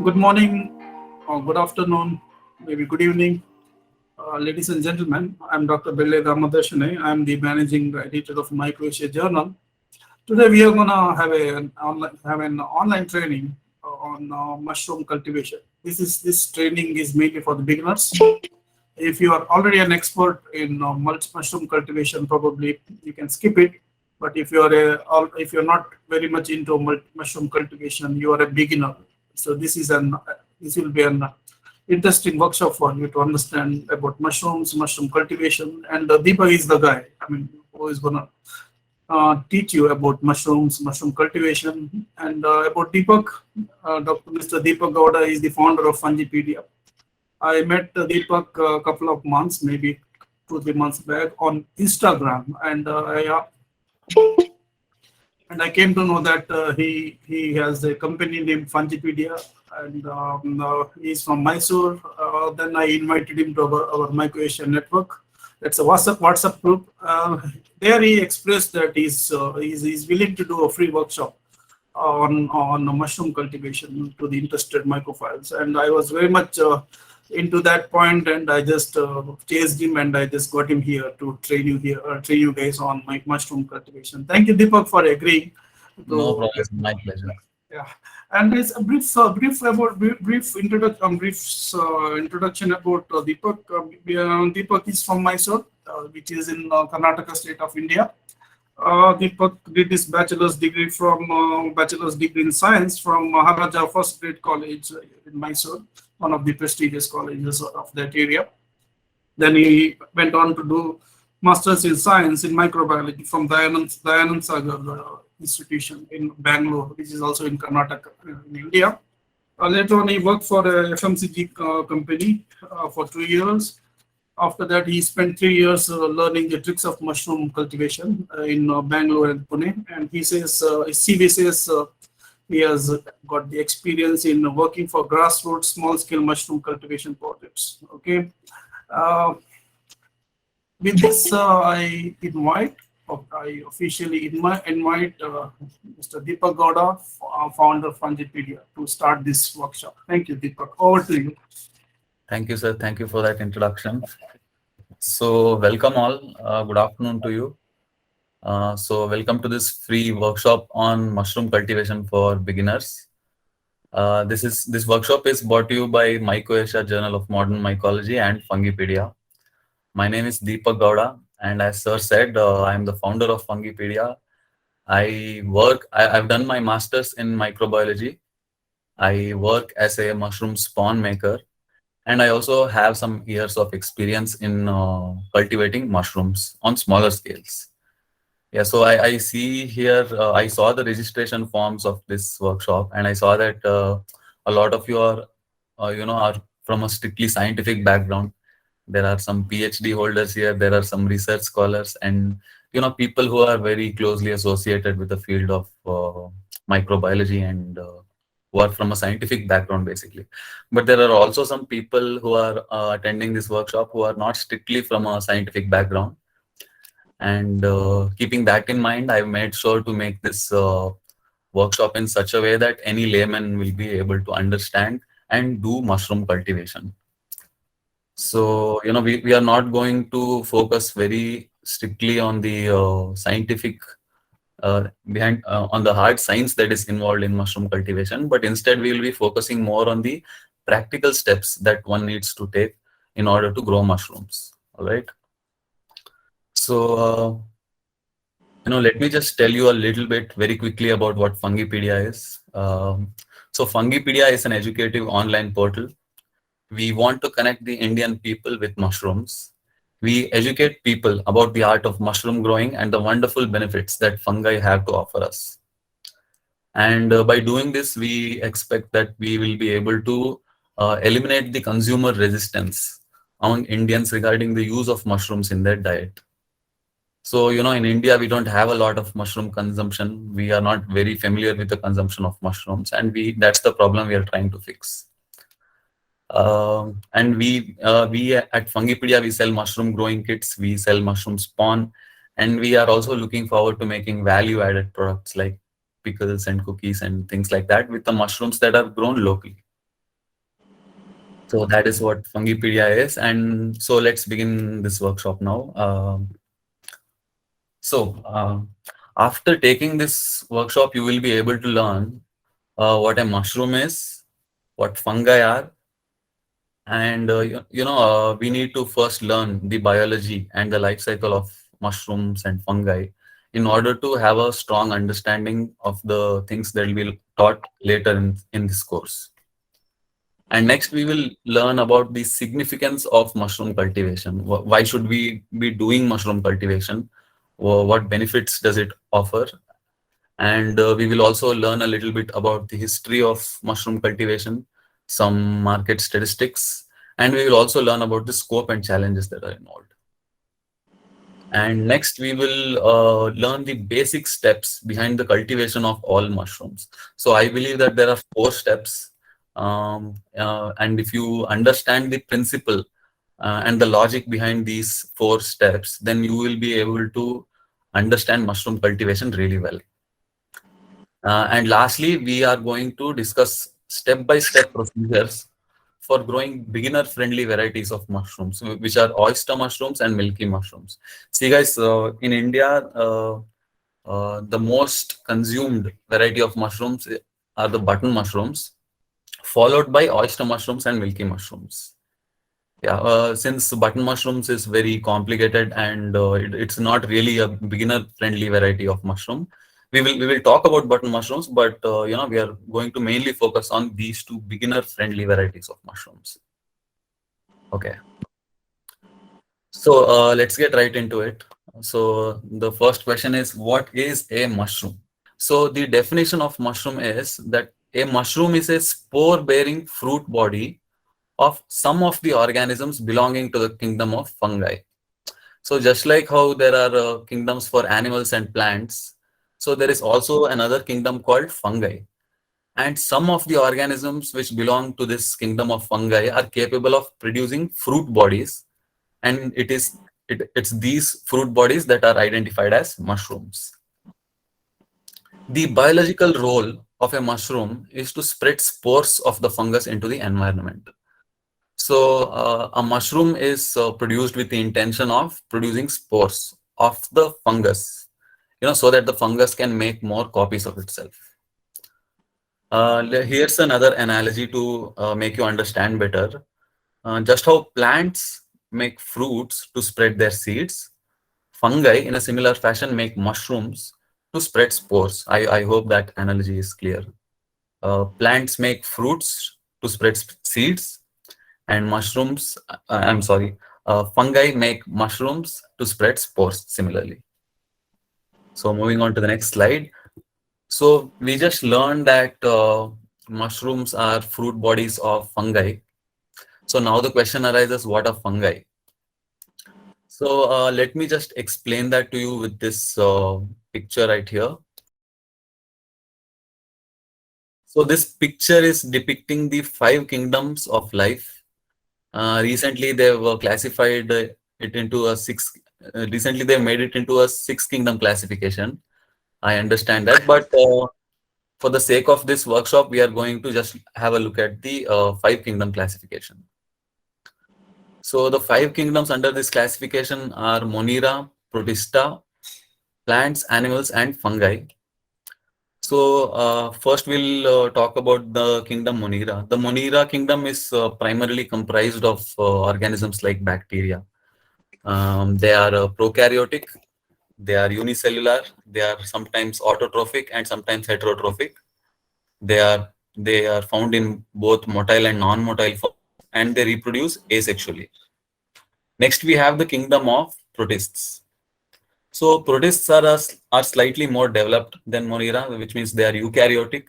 Good morning, or good afternoon, maybe good evening, ladies and gentlemen. I'm Dr. Belle Ramadashane. I'm the managing editor of MycoAsia journal. Today we are gonna have an online training on mushroom cultivation. This training is mainly for the beginners. If you are already an expert in mushroom cultivation, probably you can skip it. But if you're not very much into mushroom cultivation, you are a beginner. So this will be an interesting workshop for you to understand about mushrooms, mushroom cultivation, and Deepak is the guy. I mean, who is gonna teach you about mushrooms, mushroom cultivation, and about Deepak. Dr. Mr. Deepak Gowda is the founder of Fungipedia. I met Deepak a couple of months, maybe 2 3 months back on Instagram, and I came to know that he has a company named Fungipedia, and he's from Mysore. Then I invited him to our MycoAsia network. That's a WhatsApp group. There he expressed that he's willing to do a free workshop on mushroom cultivation to the interested mycophiles, and I was very much into that point, and I just chased him, and I just got him here to train you guys on my mushroom cultivation. Thank you, Deepak, for agreeing No to. problem. My pleasure. Yeah, and it's a brief introduction about Deepak. Deepak is from Mysore, which is in Karnataka state of India. Deepak did his bachelor's degree in science from Maharaja First Grade College in Mysore, one of the prestigious colleges of that area. Then he went on to do masters in science in microbiology from Dayanand Sagar institution in Bangalore, which is also in Karnataka in India. Later on, he worked for a FMCG company for 2 years. After that, he spent 3 years learning the tricks of mushroom cultivation in Bangalore and Pune. And he says, his CV says he has got the experience in working for grassroots small-scale mushroom cultivation projects. Okay. Uh, with this, I officially invite Mr. Deepak Gowda, founder of Fungipedia, to start this workshop. Thank you, Deepak. Over to you. Thank you, sir. Thank you for that introduction. So, welcome all. Good afternoon to you. Welcome to this free workshop on mushroom cultivation for beginners. This workshop is brought to you by MycoAsia Journal of Modern Mycology and Fungipedia. My name is Deepak Gowda, and as sir said, I am the founder of Fungipedia. I've done my master's in microbiology. I work as a mushroom spawn maker, and I also have some years of experience in cultivating mushrooms on smaller scales. Yeah, so I see here, I saw the registration forms of this workshop, and I saw that a lot of you are from a strictly scientific background. There are some PhD holders here, there are some research scholars, and people who are very closely associated with the field of microbiology and who are from a scientific background, basically. But there are also some people who are attending this workshop who are not strictly from a scientific background. And keeping that in mind, I've made sure to make this workshop in such a way that any layman will be able to understand and do mushroom cultivation. So, we are not going to focus very strictly on the scientific on the hard science that is involved in mushroom cultivation, but instead we will be focusing more on the practical steps that one needs to take in order to grow mushrooms. All right. So, let me just tell you a little bit very quickly about what Fungipedia is. So Fungipedia is an educative online portal. We want to connect the Indian people with mushrooms. We educate people about the art of mushroom growing and the wonderful benefits that fungi have to offer us. And by doing this, we expect that we will be able to eliminate the consumer resistance among Indians regarding the use of mushrooms in their diet. So, in India, we don't have a lot of mushroom consumption. We are not very familiar with the consumption of mushrooms, and that's the problem we are trying to fix. And we at Fungipedia, we sell mushroom growing kits, we sell mushroom spawn, and we are also looking forward to making value added products like pickles and cookies and things like that with the mushrooms that are grown locally. So that is what Fungipedia is. And so let's begin this workshop now. So after taking this workshop, you will be able to learn what a mushroom is, what fungi are, and we need to first learn the biology and the life cycle of mushrooms and fungi in order to have a strong understanding of the things that will be taught later in this course. And next, we will learn about the significance of mushroom cultivation. Why should we be doing mushroom cultivation? What benefits does it offer? And we will also learn a little bit about the history of mushroom cultivation, some market statistics, and we will also learn about the scope and challenges that are involved. And next, we will learn the basic steps behind the cultivation of all mushrooms. So I believe that there are 4 steps. And if you understand the principle and the logic behind these 4 steps, then you will be able to understand mushroom cultivation really well. And lastly, we are going to discuss step-by-step procedures for growing beginner-friendly varieties of mushrooms, which are oyster mushrooms and milky mushrooms. See, guys, in India, the most consumed variety of mushrooms are the button mushrooms, followed by oyster mushrooms and milky mushrooms. Yeah, since button mushrooms is very complicated and it's not really a beginner-friendly variety of mushroom, we will talk about button mushrooms, but we are going to mainly focus on these 2 beginner-friendly varieties of mushrooms. Okay, so let's get right into it. So the first question is, what is a mushroom? So the definition of mushroom is that a mushroom is a spore-bearing fruit body of some of the organisms belonging to the kingdom of fungi. So just like how there are kingdoms for animals and plants, so there is also another kingdom called fungi. And some of the organisms which belong to this kingdom of fungi are capable of producing fruit bodies, and it's these fruit bodies that are identified as mushrooms. The biological role of a mushroom is to spread spores of the fungus into the environment. So a mushroom is produced with the intention of producing spores of the fungus, so that the fungus can make more copies of itself. Here's another analogy to make you understand better. Just how plants make fruits to spread their seeds, fungi in a similar fashion make mushrooms to spread spores. I hope that analogy is clear. Plants make fruits to spread seeds, and fungi make mushrooms to spread spores similarly. So moving on to the next slide. So we just learned that mushrooms are fruit bodies of fungi. So now the question arises, what are fungi? So let me just explain that to you with this picture right here. So this picture is depicting the 5 kingdoms of life. Recently, they've classified it into a six. Recently, they made it into a 6 kingdom classification. I understand that, but for the sake of this workshop, we are going to just have a look at the 5 kingdom classification. So the 5 kingdoms under this classification are Monera, Protista, plants, animals, and fungi. So first we'll talk about the kingdom Monera. The Monera kingdom is primarily comprised of organisms like bacteria. They are prokaryotic, they are unicellular, they are sometimes autotrophic and sometimes heterotrophic. They are found in both motile and non-motile forms, and they reproduce asexually. Next, we have the kingdom of protists. So protists are slightly more developed than Monera, which means they are eukaryotic.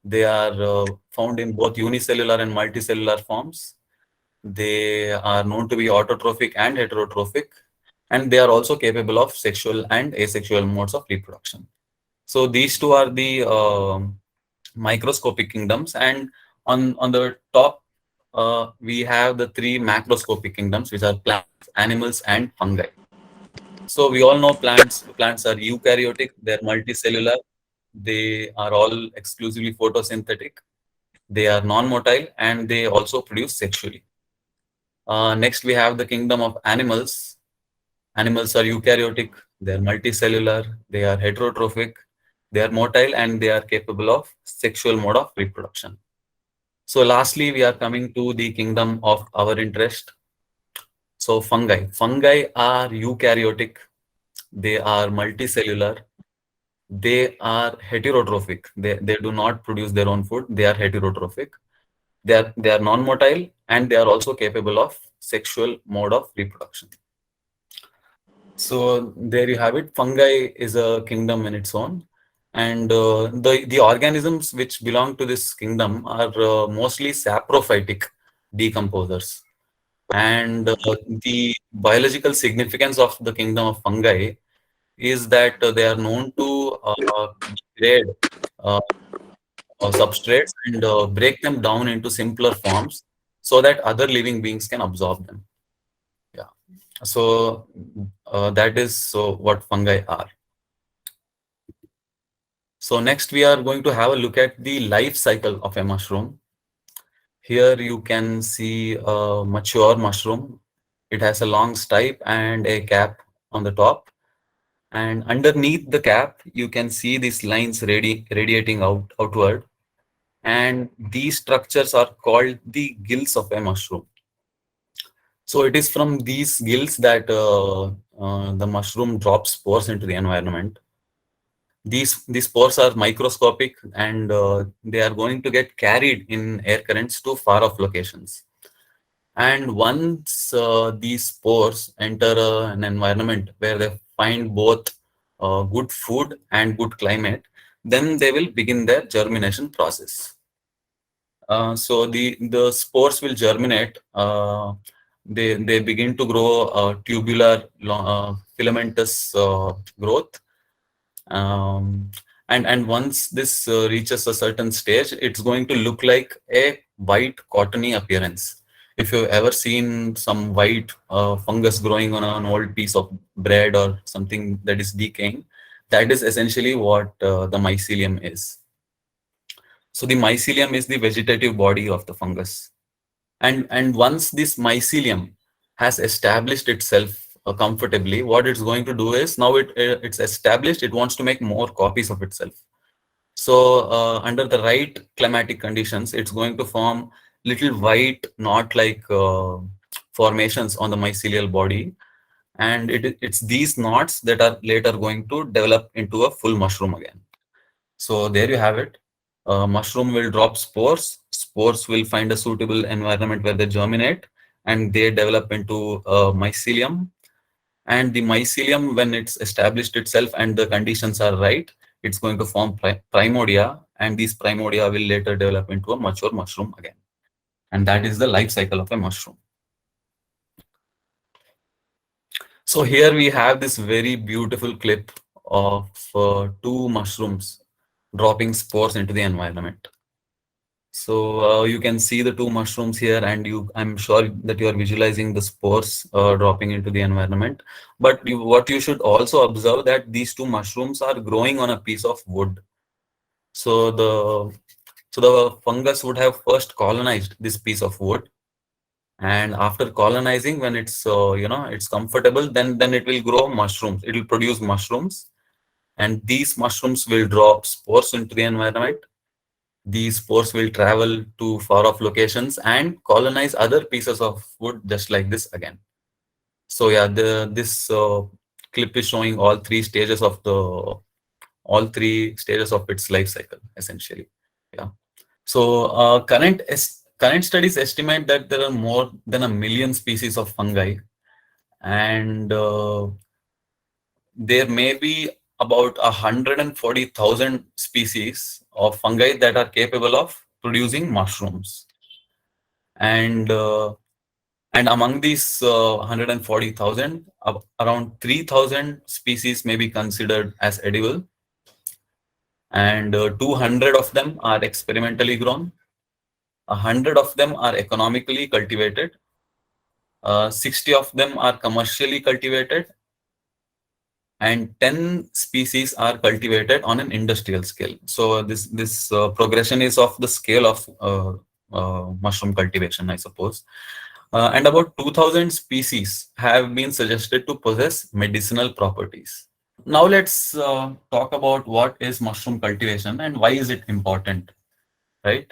They are found in both unicellular and multicellular forms. They are known to be autotrophic and heterotrophic, and they are also capable of sexual and asexual modes of reproduction. So these 2 are the microscopic kingdoms, and on the top we have the 3 macroscopic kingdoms, which are plants, animals, and fungi. So we all know plants are eukaryotic, they're multicellular, they are all exclusively photosynthetic. They are non-motile and they also produce sexually. Next, we have the kingdom of animals. Animals are eukaryotic, they are multicellular, they are heterotrophic, they are motile, and they are capable of sexual mode of reproduction. So lastly, we are coming to the kingdom of our interest. So fungi. Fungi are eukaryotic, they are multicellular, they are heterotrophic. They do not produce their own food, they are heterotrophic. They are non-motile and they are also capable of sexual mode of reproduction. So there you have it. Fungi is a kingdom in its own, and the organisms which belong to this kingdom are mostly saprophytic decomposers. And the biological significance of the kingdom of fungi is that they are known to degrade uh, substrates and break them down into simpler forms so that other living beings can absorb them. Yeah. So that is what fungi are. So next we are going to have a look at the life cycle of a mushroom. Here you can see a mature mushroom. It has a long stipe and a cap on the top. And underneath the cap, you can see these lines radiating outward. And these structures are called the gills of a mushroom. So it is from these gills that the mushroom drops spores into the environment. These spores are microscopic and they are going to get carried in air currents to far off locations. And once these spores enter an environment where they find both good food and good climate, then they will begin their germination process. So the spores will germinate. They begin to grow tubular filamentous growth, um, and once this reaches a certain stage, it's going to look like a white cottony appearance. If you've ever seen some white fungus growing on an old piece of bread or something that is decaying, that is essentially what the mycelium is. So the mycelium is the vegetative body of the fungus. And once this mycelium has established itself comfortably, what it's going to do is now it's established, it wants to make more copies of itself. So under the right climatic conditions, it's going to form little white knot-like formations on the mycelial body, and it's these knots that are later going to develop into a full mushroom again. So there you have it. Mushroom will drop spores. Spores will find a suitable environment where they germinate and they develop into mycelium. And the mycelium, when it's established itself and the conditions are right, it's going to form primodia, and these primodia will later develop into a mature mushroom again. And that is the life cycle of a mushroom. So here we have this very beautiful clip of two mushrooms dropping spores into the environment. So you can see the two mushrooms here, and I'm sure that you are visualizing the spores dropping into the environment. But what you should also observe that these two mushrooms are growing on a piece of wood. So the fungus would have first colonized this piece of wood, and after colonizing, when it's it's comfortable, then it will grow mushrooms. It will produce mushrooms, and these mushrooms will drop spores into the environment. These spores will travel to far off locations and colonize other pieces of wood just like this again. So yeah, this clip is showing all three stages of its life cycle essentially. Yeah. So current studies estimate that there are more than 1 million species of fungi, and there may be about 140,000 species of fungi that are capable of producing mushrooms. And and among these 140,000, around 3,000 species may be considered as edible, and 200 of them are experimentally grown. 100 of them are economically cultivated. 60 of them are commercially cultivated, and 10 species are cultivated on an industrial scale. So this progression is of the scale of mushroom cultivation, I suppose. And about 2000 species have been suggested to possess medicinal properties. Now let's talk about what is mushroom cultivation and why is it important, right?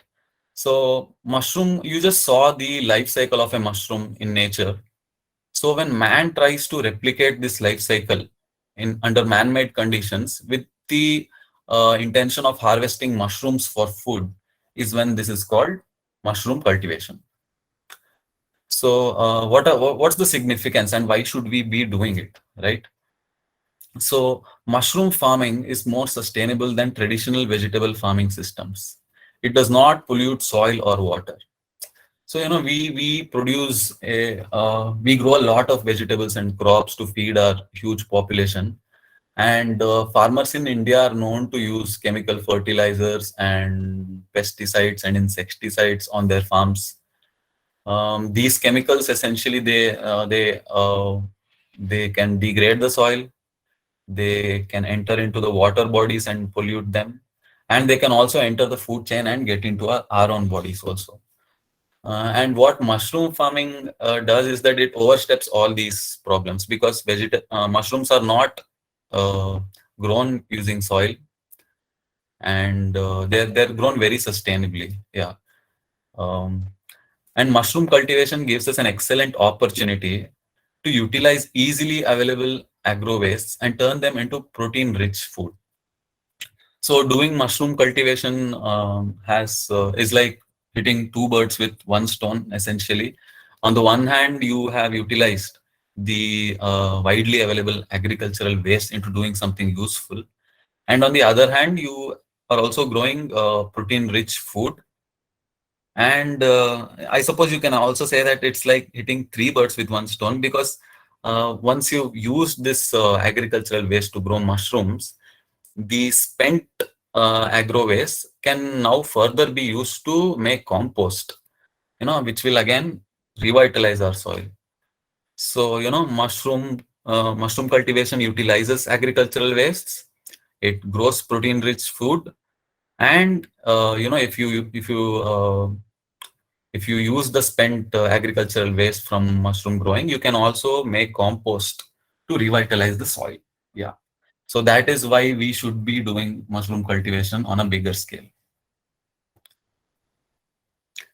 So mushroom, you just saw the life cycle of a mushroom in nature. So when man tries to replicate this life cycle in under man-made conditions with the intention of harvesting mushrooms for food, is when this is called mushroom cultivation. So what's the significance and why should we be doing it, right? So mushroom farming is more sustainable than traditional vegetable farming systems. It does not pollute soil or water. So we produce we grow a lot of vegetables and crops to feed our huge population, and farmers in India are known to use chemical fertilizers and pesticides and insecticides on their farms. These chemicals essentially they can degrade the soil, they can enter into the water bodies and pollute them, and they can also enter the food chain and get into our own bodies also. And what mushroom farming does is that it oversteps all these problems because mushrooms are not uh, grown using soil, and they're grown very sustainably. Yeah. Um, and mushroom cultivation gives us an excellent opportunity to utilize easily available agro wastes and turn them into protein rich food. So doing mushroom cultivation has is like hitting two birds with one stone essentially. On the one hand, you have utilized the widely available agricultural waste into doing something useful, and on the other hand, you are also growing protein-rich food. And I suppose you can also say that it's like hitting three birds with one stone because once you use this agricultural waste to grow mushrooms, the spent agro waste can now further be used to make compost, which will again revitalize our soil. So, mushroom cultivation utilizes agricultural wastes. It grows protein-rich food, and if you use the spent agricultural waste from mushroom growing, you can also make compost to revitalize the soil. Yeah. So that is why we should be doing mushroom cultivation on a bigger scale.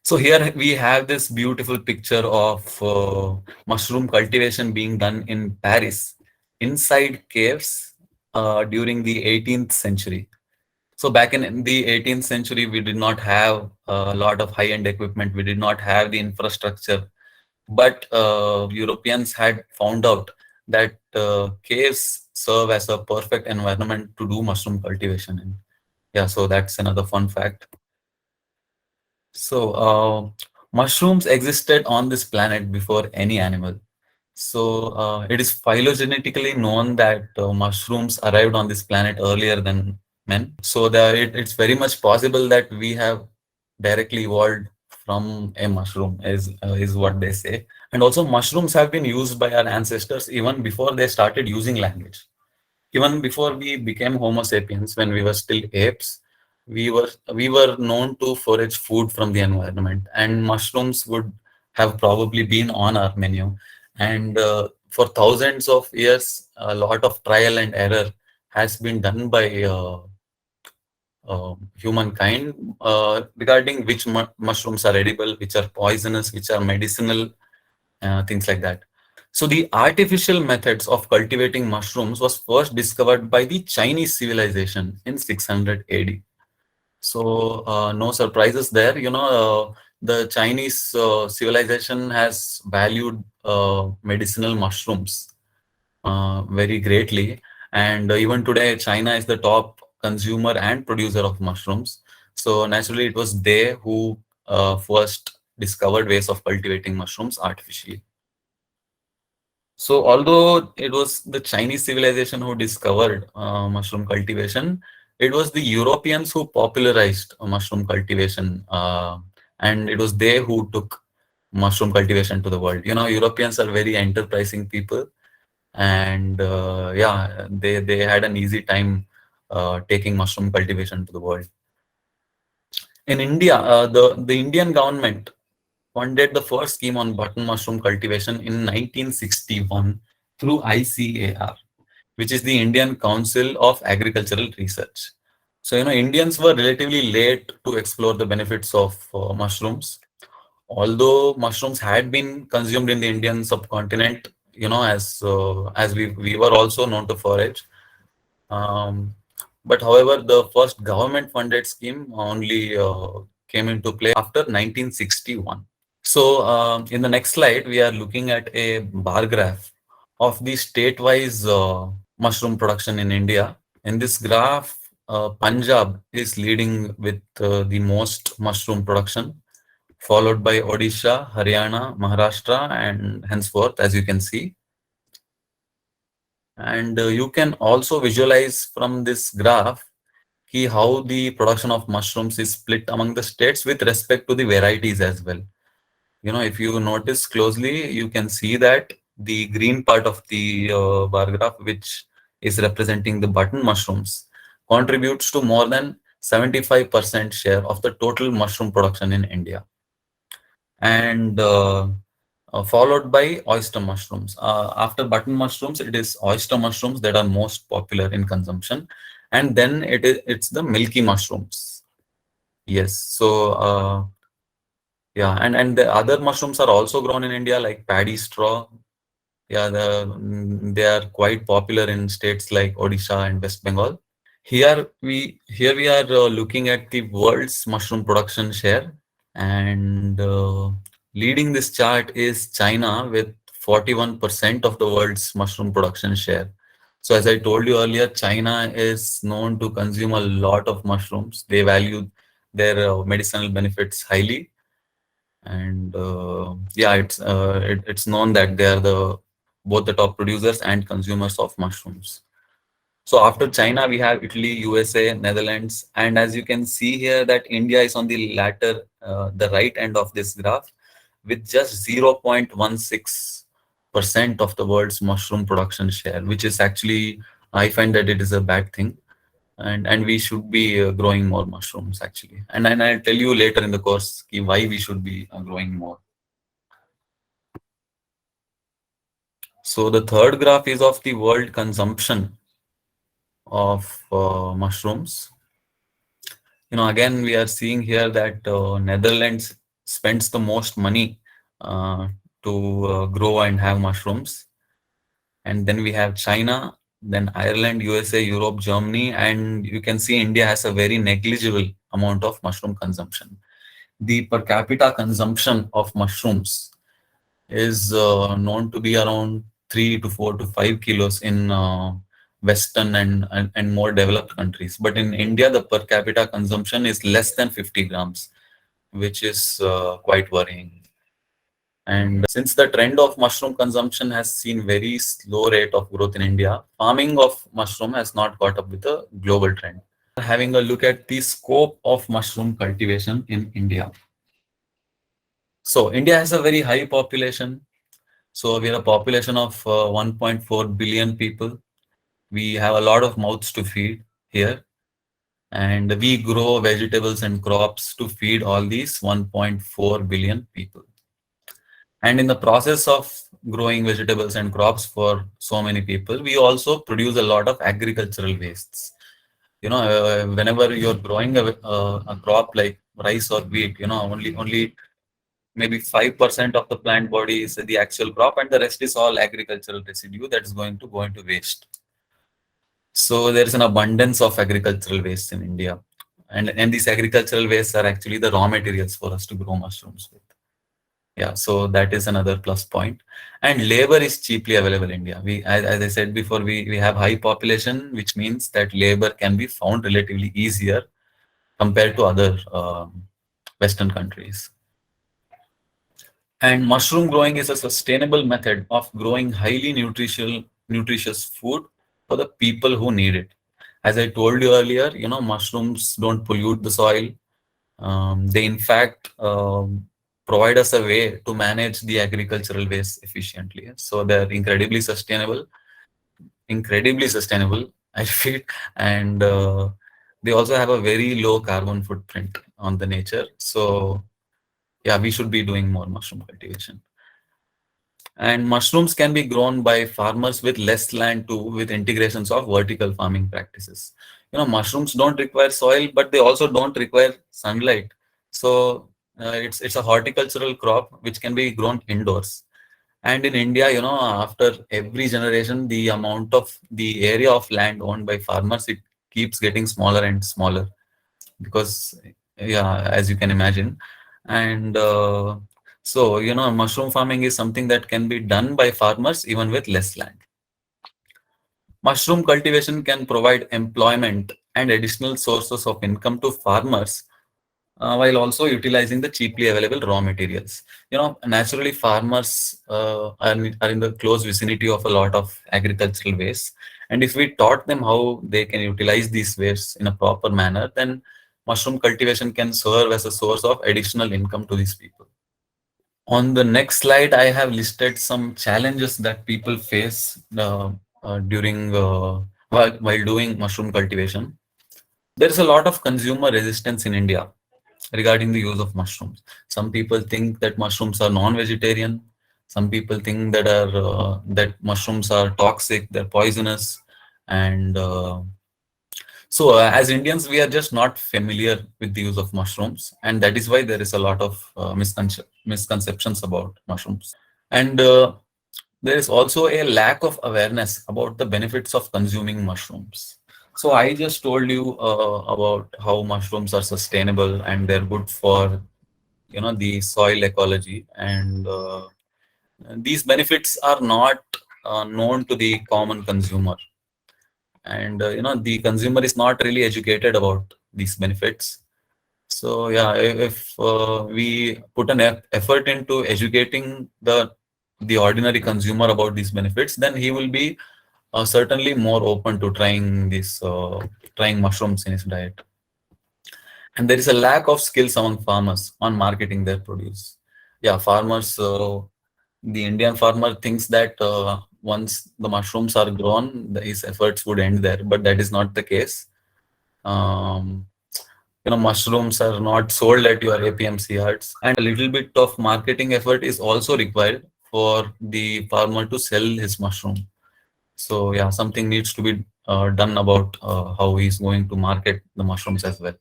So here we have this beautiful picture of mushroom cultivation being done in Paris inside caves during the 18th century. So back in the 18th century, we did not have a lot of high-end equipment. We did not have the infrastructure, but Europeans had found out that caves serve as a perfect environment to do mushroom cultivation in. Yeah, so that's another fun fact. So, mushrooms existed on this planet before any animal. So, it is phylogenetically known that mushrooms arrived on this planet earlier than men. So, it's very much possible that we have directly evolved from a mushroom, is what they say. And also, mushrooms have been used by our ancestors even before they started using language. Even before we became Homo sapiens, when we were still apes, we were known to forage food from the environment, and mushrooms would have probably been on our menu. And for thousands of years, a lot of trial and error has been done by humankind regarding which mushrooms are edible, which are poisonous, which are medicinal, things like that. So the artificial methods of cultivating mushrooms was first discovered by the Chinese civilization in 600 AD. So no surprises there. The Chinese civilization has valued medicinal mushrooms very greatly, and even today, China is the top consumer and producer of mushrooms. So naturally, it was they who first discovered ways of cultivating mushrooms artificially. So, although it was the Chinese civilization who discovered mushroom cultivation, it was the Europeans who popularized mushroom cultivation, and it was they who took mushroom cultivation to the world. Europeans are very enterprising people, and yeah, they had an easy time taking mushroom cultivation to the world. In India, the Indian government funded the first scheme on button mushroom cultivation in 1961 through ICAR, which is the Indian Council of Agricultural Research. So, Indians were relatively late to explore the benefits of mushrooms. Although mushrooms had been consumed in the Indian subcontinent, as we were also known to forage. Um, but however, the first government-funded scheme only came into play after 1961. So, in the next slide, we are looking at a bar graph of the state-wise mushroom production in India. In this graph, Punjab is leading with the most mushroom production, followed by Odisha, Haryana, Maharashtra, and henceforth, as you can see. And you can also visualize from this graph how the production of mushrooms is split among the states with respect to the varieties as well. If you notice closely, you can see that the green part of the bar graph, which is representing the button mushrooms, contributes to more than 75% share of the total mushroom production in India. And followed by oyster mushrooms. After button mushrooms, it is oyster mushrooms that are most popular in consumption. And then it's the milky mushrooms. Yes. So, yeah, and the other mushrooms are also grown in India, like paddy straw. Yeah, they are quite popular in states like Odisha and West Bengal. Here we are looking at the world's mushroom production share, and leading this chart is China with 41% of the world's mushroom production share. So as I told you earlier, China is known to consume a lot of mushrooms. They value their medicinal benefits highly, and yeah, it's known that they are the both the top producers and consumers of mushrooms. So after China, we have Italy, USA, Netherlands, and as you can see here that India is on the latter, the right end of this graph, with just 0.16% of the world's mushroom production share, which is actually, I find that it is a bad thing, and we should be growing more mushrooms actually. And I'll tell you later in the course why we should be growing more. So the third graph is of the world consumption of mushrooms. Again, we are seeing here that Netherlands spends the most money uh, to grow and have mushrooms. And then we have China, then Ireland, USA, Europe, Germany, and you can see India has a very negligible amount of mushroom consumption. The per capita consumption of mushrooms is known to be around 3 to 4 to 5 kilos in Western and more developed countries. But in India, the per capita consumption is less than 50 grams, which is quite worrying. And since the trend of mushroom consumption has seen very slow rate of growth in India, farming of mushroom has not caught up with the global trend. Having a look at the scope of mushroom cultivation in India. So India has a very high population. So we are a population of 1.4 billion people. We have a lot of mouths to feed here, and we grow vegetables and crops to feed all these 1.4 billion people. And in the process of growing vegetables and crops for so many people, we also produce a lot of agricultural wastes. Whenever you're growing a crop like rice or wheat, only maybe 5% of the plant body is the actual crop, and the rest is all agricultural residue that is going to go into waste. So there is an abundance of agricultural waste in India, and these agricultural wastes are actually the raw materials for us to grow mushrooms with. Yeah, so that is another plus point. And labor is cheaply available in India. As I said before, we have high population, which means that labor can be found relatively easier compared to other Western countries. And mushroom growing is a sustainable method of growing highly nutritious food for the people who need it. As I told you earlier, mushrooms don't pollute the soil. They in fact provide us a way to manage the agricultural waste efficiently. So they're incredibly sustainable. incredibly sustainable, I feel, and they also have a very low carbon footprint on the nature. So yeah, we should be doing more mushroom cultivation. And mushrooms can be grown by farmers with less land too, with integrations of vertical farming practices. Mushrooms don't require soil, but they also don't require sunlight. So it's a horticultural crop which can be grown indoors. And in India, after every generation, the amount of the area of land owned by farmers, it keeps getting smaller and smaller because, yeah, as you can imagine. And so, mushroom farming is something that can be done by farmers even with less land. Mushroom cultivation can provide employment and additional sources of income to farmers while also utilizing the cheaply available raw materials. Naturally, farmers are in the close vicinity of a lot of agricultural waste. And if we taught them how they can utilize these wastes in a proper manner, then mushroom cultivation can serve as a source of additional income to these people. On the next slide, I have listed some challenges that people face during while doing mushroom cultivation. There is a lot of consumer resistance in India regarding the use of mushrooms. Some people think that mushrooms are non-vegetarian. Some people think that mushrooms are toxic, they're poisonous, and as Indians, we are just not familiar with the use of mushrooms, and that is why there is a lot of misconceptions about mushrooms. And there is also a lack of awareness about the benefits of consuming mushrooms. So I just told you about how mushrooms are sustainable and they're good for the soil ecology, and these benefits are not known to the common consumer, and the consumer is not really educated about these benefits. So yeah, if we put an effort into educating the ordinary consumer about these benefits, then he will be certainly more open to trying mushrooms in his diet. And there is a lack of skills among farmers on marketing their produce. Yeah, farmers, the Indian farmer thinks that once the mushrooms are grown, his efforts would end there, but that is not the case. Um, Mushrooms are not sold at your APMC yards, and a little bit of marketing effort is also required for the farmer to sell his mushroom. So yeah, something needs to be done about how he's going to market the mushrooms as well.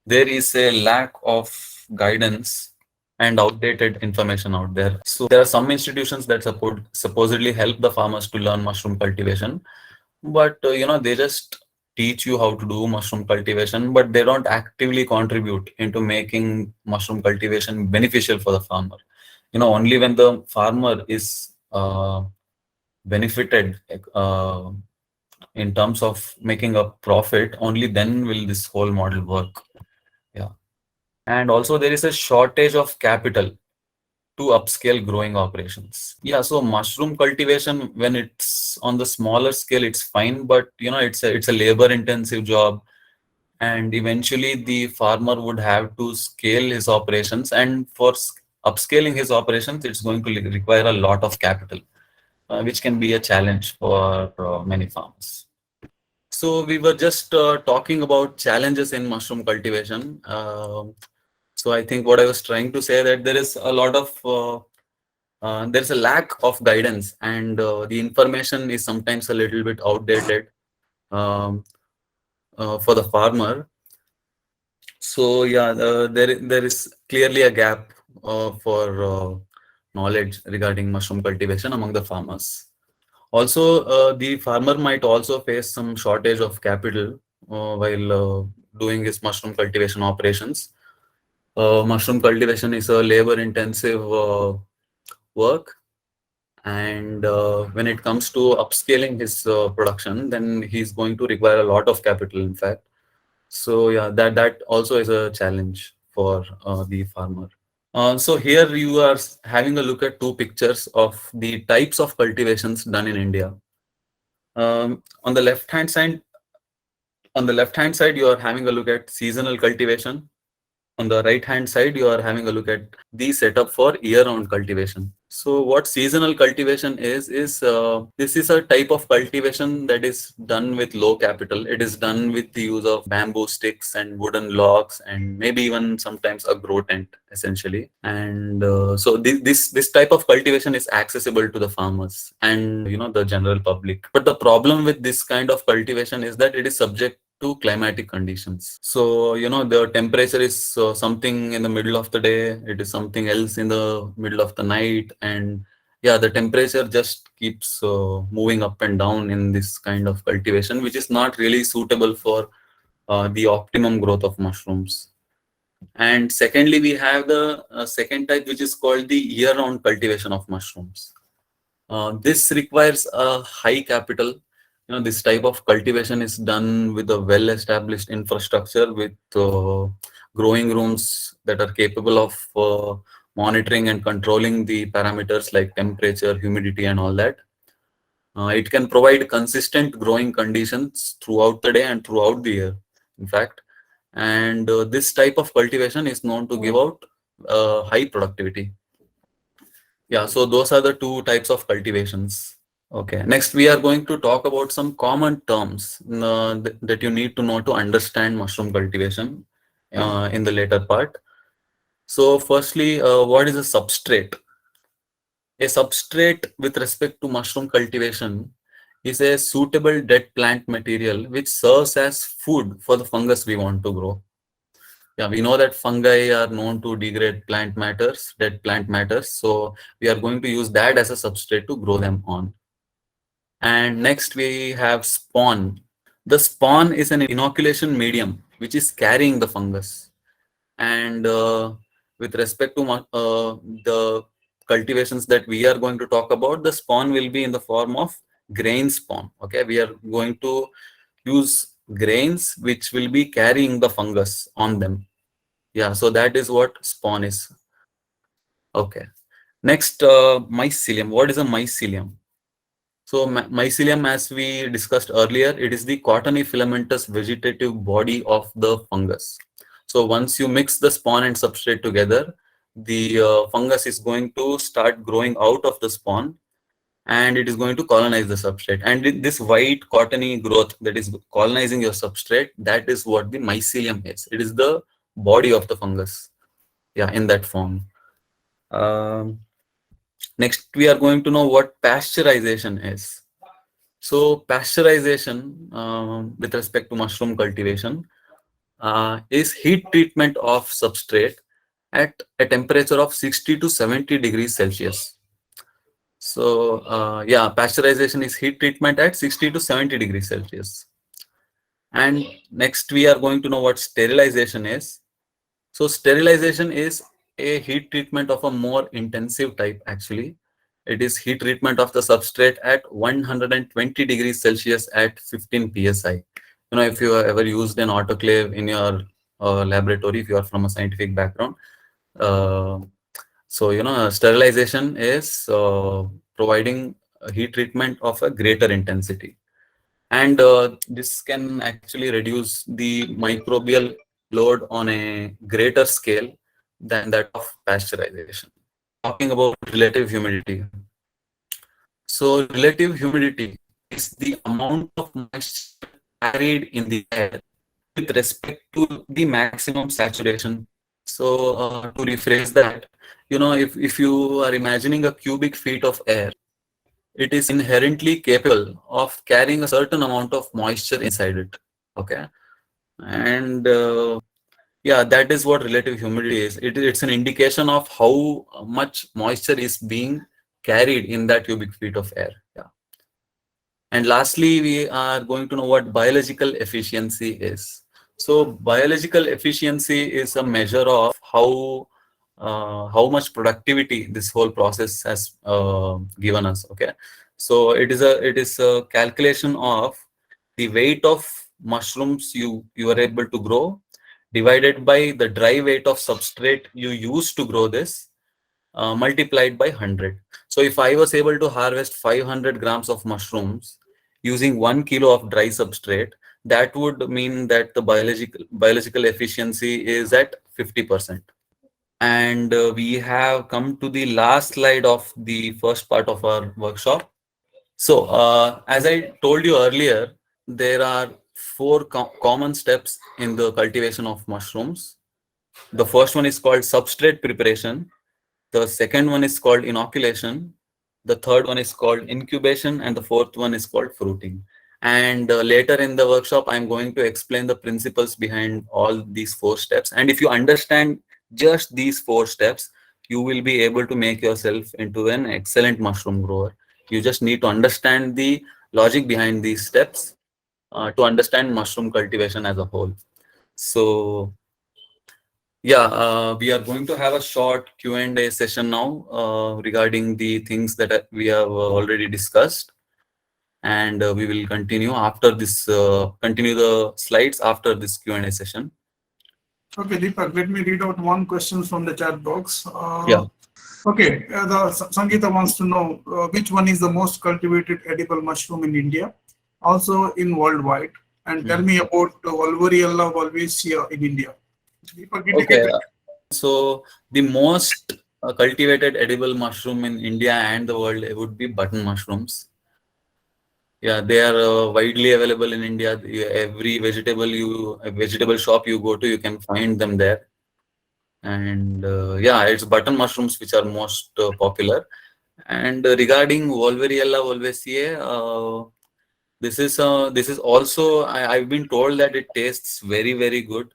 There is a lack of guidance and outdated information out there. So there are some institutions that supposedly help the farmers to learn mushroom cultivation, but they just teach you how to do mushroom cultivation, but they don't actively contribute into making mushroom cultivation beneficial for the farmer. Only when the farmer is benefited in terms of making a profit, only then will this whole model work. Yeah. And also there is a shortage of capital to upscale growing operations. Yeah, so mushroom cultivation, when it's on the smaller scale, it's fine, but it's a labor intensive job, and eventually the farmer would have to scale his operations, and for upscaling his operations, it's going to require a lot of capital, which can be a challenge for many farmers. So we were just talking about challenges in mushroom cultivation. So I think what I was trying to say that there is a lot of there's a lack of guidance, and the information is sometimes a little bit outdated um, for the farmer. So yeah, there is clearly a gap for knowledge regarding mushroom cultivation among the farmers. Also, the farmer might also face some shortage of capital while doing his mushroom cultivation operations. Mushroom cultivation is a labor-intensive work, and when it comes to upscaling his production, then he's going to require a lot of capital, in fact. So yeah, that also is a challenge for the farmer. So here you are having a look at two pictures of the types of cultivations done in India. On the left hand side, you are having a look at seasonal cultivation, On the right hand side, you are having a look at the setup for year-round cultivation. So what seasonal cultivation is this is a type of cultivation that is done with low capital. It is done with the use of bamboo sticks and wooden logs and maybe even sometimes a grow tent essentially. And so this type of cultivation is accessible to the farmers and the general public. But the problem with this kind of cultivation is that it is subject to climatic conditions. So, the temperature is something in the middle of the day, it is something else in the middle of the night. And yeah, the temperature just keeps moving up and down in this kind of cultivation, which is not really suitable for the optimum growth of mushrooms. And secondly, we have the second type, which is called the year-round cultivation of mushrooms. This requires a high capital. This type of cultivation is done with a well-established infrastructure with growing rooms that are capable of monitoring and controlling the parameters like temperature, humidity, and all that. It can provide consistent growing conditions throughout the day and throughout the year, in fact. And this type of cultivation is known to give out high productivity. Yeah, so those are the two types of cultivations. Okay, next we are going to talk about some common terms that you need to know to understand mushroom cultivation in the later part. So firstly, what is a substrate? A substrate with respect to mushroom cultivation is a suitable dead plant material which serves as food for the fungus we want to grow. Yeah, we know that fungi are known to degrade plant matters, dead plant matters. So we are going to use that as a substrate to grow them on. And next we have spawn. The spawn is an inoculation medium which is carrying the fungus. And with respect to the cultivations that we are going to talk about, the spawn will be in the form of grain spawn. Okay, we are going to use grains which will be carrying the fungus on them. Yeah, so that is what spawn is. Okay. Next, mycelium. What is a mycelium? So mycelium, as we discussed earlier, it is the cottony filamentous vegetative body of the fungus. So once you mix the spawn and substrate together, the fungus is going to start growing out of the spawn and it is going to colonize the substrate. And this white cottony growth that is colonizing your substrate, that is what the mycelium is. It is the body of the fungus. Yeah, in that form. Um, Next, we are going to know what pasteurization is. So pasteurization with respect to mushroom cultivation is heat treatment of substrate at a temperature of 60 to 70 degrees Celsius. So yeah, pasteurization is heat treatment at 60 to 70 degrees Celsius. And next we are going to know what sterilization is. So sterilization is a heat treatment of a more intensive type actually. It is heat treatment of the substrate at 120 degrees Celsius at 15 psi. If you have ever used an autoclave in your laboratory, if you are from a scientific background, uh, so sterilization is providing a heat treatment of a greater intensity. And this can actually reduce the microbial load on a greater scale than that of pasteurization. Talking about relative humidity. So relative humidity is the amount of moisture carried in the air with respect to the maximum saturation. So to rephrase that, if you are imagining a cubic feet of air, it is inherently capable of carrying a certain amount of moisture inside it. Okay. And yeah, that is what relative humidity is. It's an indication of how much moisture is being carried in that cubic feet of air. Yeah. And lastly, we are going to know what biological efficiency is. So biological efficiency is a measure of how much productivity this whole process has given us. Okay, so it is a calculation of the weight of mushrooms you are able to grow divided by the dry weight of substrate you use to grow this multiplied by 100. So if I was able to harvest 500 grams of mushrooms using 1 kilo of dry substrate, that would mean that the biological efficiency is at 50%. And we have come to the last slide of the first part of our workshop. So, as I told you earlier, there are four common steps in the cultivation of mushrooms. The first one is called substrate preparation. The second one is called inoculation. The third one is called incubation, and the fourth one is called fruiting. And later in the workshop, I'm going to explain the principles behind all these four steps. And if you understand just these four steps, you will be able to make yourself into an excellent mushroom grower. You just need to understand the logic behind these steps to understand mushroom cultivation as a whole. So, yeah, we are going to have a short Q&A session now regarding the things that we have already discussed, and we will continue after this. Continue the slides after this Q&A session. Okay, Deepak, let me read out one question from the chat box. Yeah. Okay, Sangeeta wants to know which one is the most cultivated edible mushroom in India, also in worldwide, and tell me about Wolveriella volvaceae in India. Deepak, did you get Okay. it? So the most cultivated edible mushroom in India and the world would be button mushrooms. Yeah, they are widely available in India. Every vegetable shop you go to, you can find them there. And yeah, it's button mushrooms which are most popular. And regarding Wolveriella volvaceae, this is also I've been told that it tastes very very good.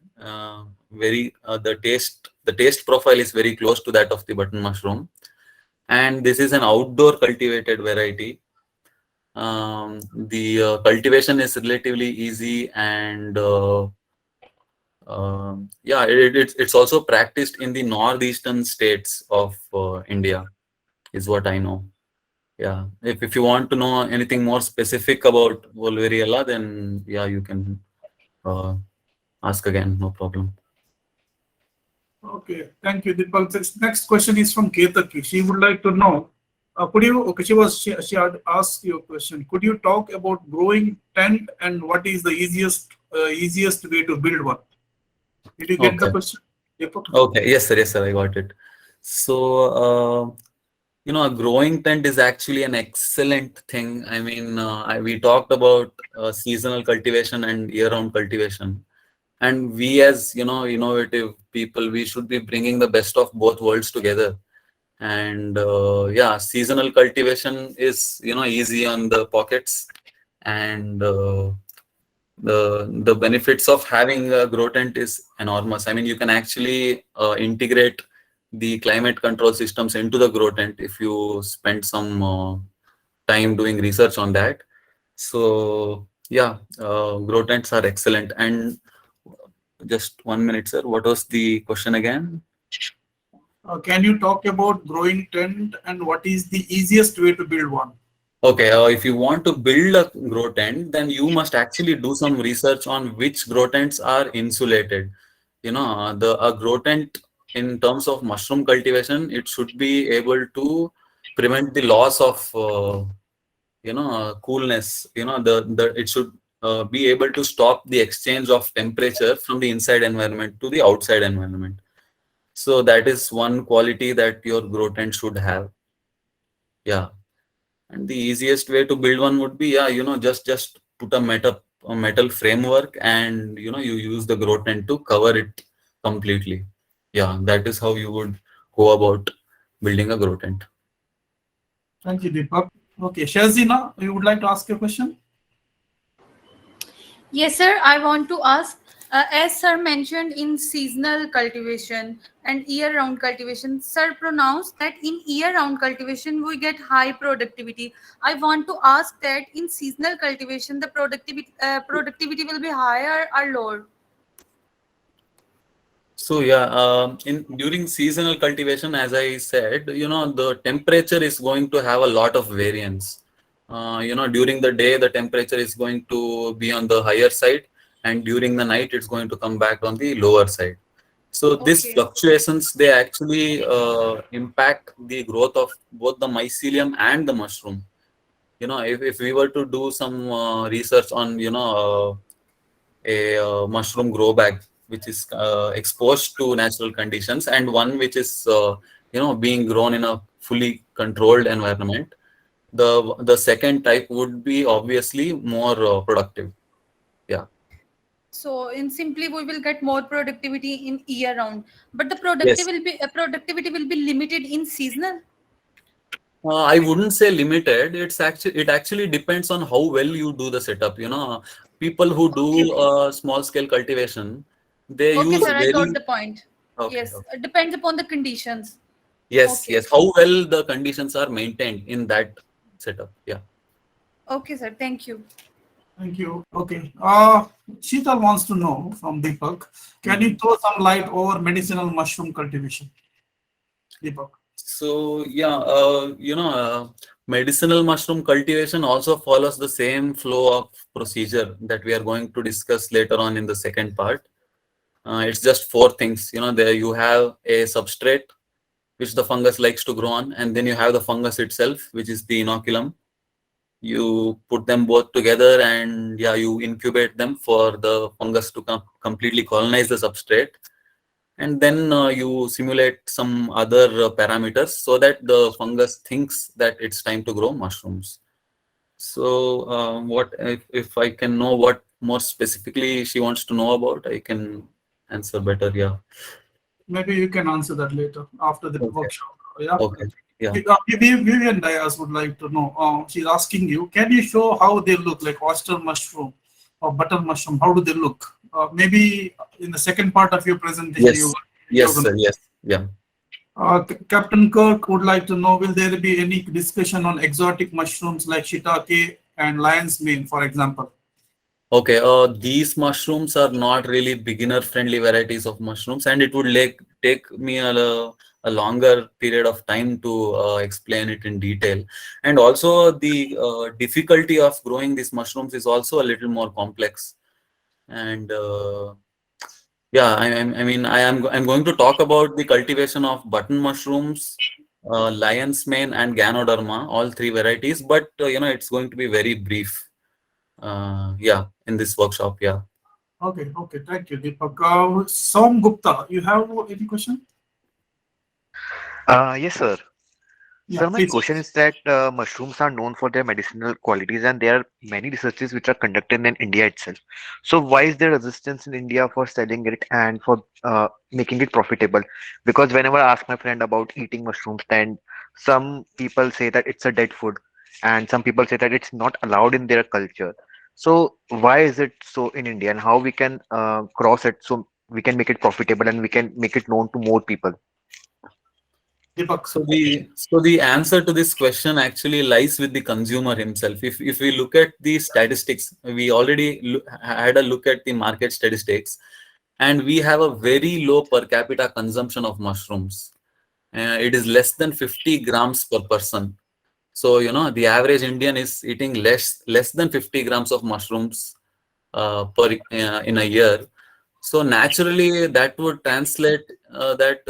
Very the taste profile is very close to that of the button mushroom, and this is an outdoor cultivated variety. The cultivation is relatively easy, and yeah, it's also practiced in the northeastern states of India, is what I know. Yeah, if you want to know anything more specific about Wolveriella, then yeah, you can uh, ask again, no problem. Okay, thank you, Deepak. This next question is from Ketaki. She would like to know, could you, okay, she had asked you a question. Could you talk about growing tent and what is the easiest way to build one? Did you get the Okay. question, Deepak? Okay. Yes, sir. I got it. So, a growing tent is actually an excellent thing. I mean, we talked about seasonal cultivation and year-round cultivation. And we, as innovative people, we should be bringing the best of both worlds together. And yeah, seasonal cultivation is easy on the pockets, and the benefits of having a grow tent is enormous. I mean, you can actually integrate the climate control systems into the grow tent if you spend some time doing research on that. So yeah, grow tents are excellent. And just 1 minute, sir. What was the question again? Can you talk about growing tent and what is the easiest way to build one? Okay, if you want to build a grow tent, then you must actually do some research on which grow tents are insulated. The a grow tent, in terms of mushroom cultivation, it should be able to prevent the loss of coolness. The it should be able to stop the exchange of temperature from the inside environment to the outside environment. So that is one quality that your grow tent should have. Yeah. And the easiest way to build one would be, yeah, just put a metal framework, and you use the grow tent to cover it completely. Yeah, that is how you would go about building a grow tent. Thank you, Deepak. Okay, Shazina, you would like to ask a question? Yes, sir. I want to ask, as sir mentioned in seasonal cultivation and year-round cultivation, sir pronounced that in year-round cultivation we get high productivity. I want to ask that in seasonal cultivation the productivity will be higher or lower. So yeah, in during seasonal cultivation, as I said, the temperature is going to have a lot of variance. During the day, the temperature is going to be on the higher side, and during the night, it's going to come back on the lower side. So these Okay. fluctuations, they actually impact the growth of both the mycelium and the mushroom. If we were to do some research on a mushroom grow bag, which is exposed to natural conditions, and one which is being grown in a fully controlled environment. The second type would be obviously more productive. Yeah. So in simply, we will get more productivity in year round, but the Yes. productivity will be limited in seasonal. I wouldn't say limited. It actually depends on how well you do the setup. People who Okay, do okay. small scale cultivation, they Okay, use sir, I got very. the point. Okay. Yes, Okay. it depends upon the conditions. Yes. Okay, Yes. okay. How well the conditions are maintained in that setup. Yeah. Okay, sir, thank you. Thank you. Okay. Sheetal wants to know from Deepak, can you Mhm. throw some light over medicinal mushroom cultivation? Deepak. So yeah, medicinal mushroom cultivation also follows the same flow of procedure that we are going to discuss later on in the second part. It's just four things. There you have a substrate which the fungus likes to grow on, and then you have the fungus itself, which is the inoculum. You put them both together, and yeah, you incubate them for the fungus to completely colonize the substrate, and then you simulate some other parameters so that the fungus thinks that it's time to grow mushrooms. So what if I can know what more specifically she wants to know about, I can answer better. Yeah. Maybe you can answer that later after the Okay. workshop. Yeah. Okay. Yeah. Vivian Diaz would like to know. She's asking you, can you show how they look like oyster mushroom or butter mushroom? How do they look? Maybe in the second part of your presentation, Yes. you're Yes, going to. sir. Yes. Yeah. Captain Kirk would like to know, will there be any discussion on exotic mushrooms like shiitake and lion's mane, for example? Okay, these mushrooms are not really beginner-friendly varieties of mushrooms, and it would take me a longer period of time to explain it in detail. And also, the difficulty of growing these mushrooms is also a little more complex. And yeah, I'm going to talk about the cultivation of button mushrooms, lion's mane, and Ganoderma, all three varieties. But it's going to be very brief. Yeah, in this workshop. Yeah. Okay, okay, thank you, Deepak. Som Gupta, you have any question? Yes, sir. Yeah, Sir, my please. question is that mushrooms are known for their medicinal qualities, and there are many researches which are conducted in India itself. So, why is there resistance in India for selling it and for making it profitable? Because whenever I ask my friend about eating mushrooms, then some people say that it's a dead food, and some people say that it's not allowed in their culture. So, why is it so in India, and how we can cross it so we can make it profitable and we can make it known to more people? Deepak. So the answer to this question actually lies with the consumer himself. If we look at the statistics, we already had a look at the market statistics, and we have a very low per capita consumption of mushrooms. It is less than 50 grams per person. So the average Indian is eating less than 50 grams of mushrooms per in a year. So naturally, that would translate that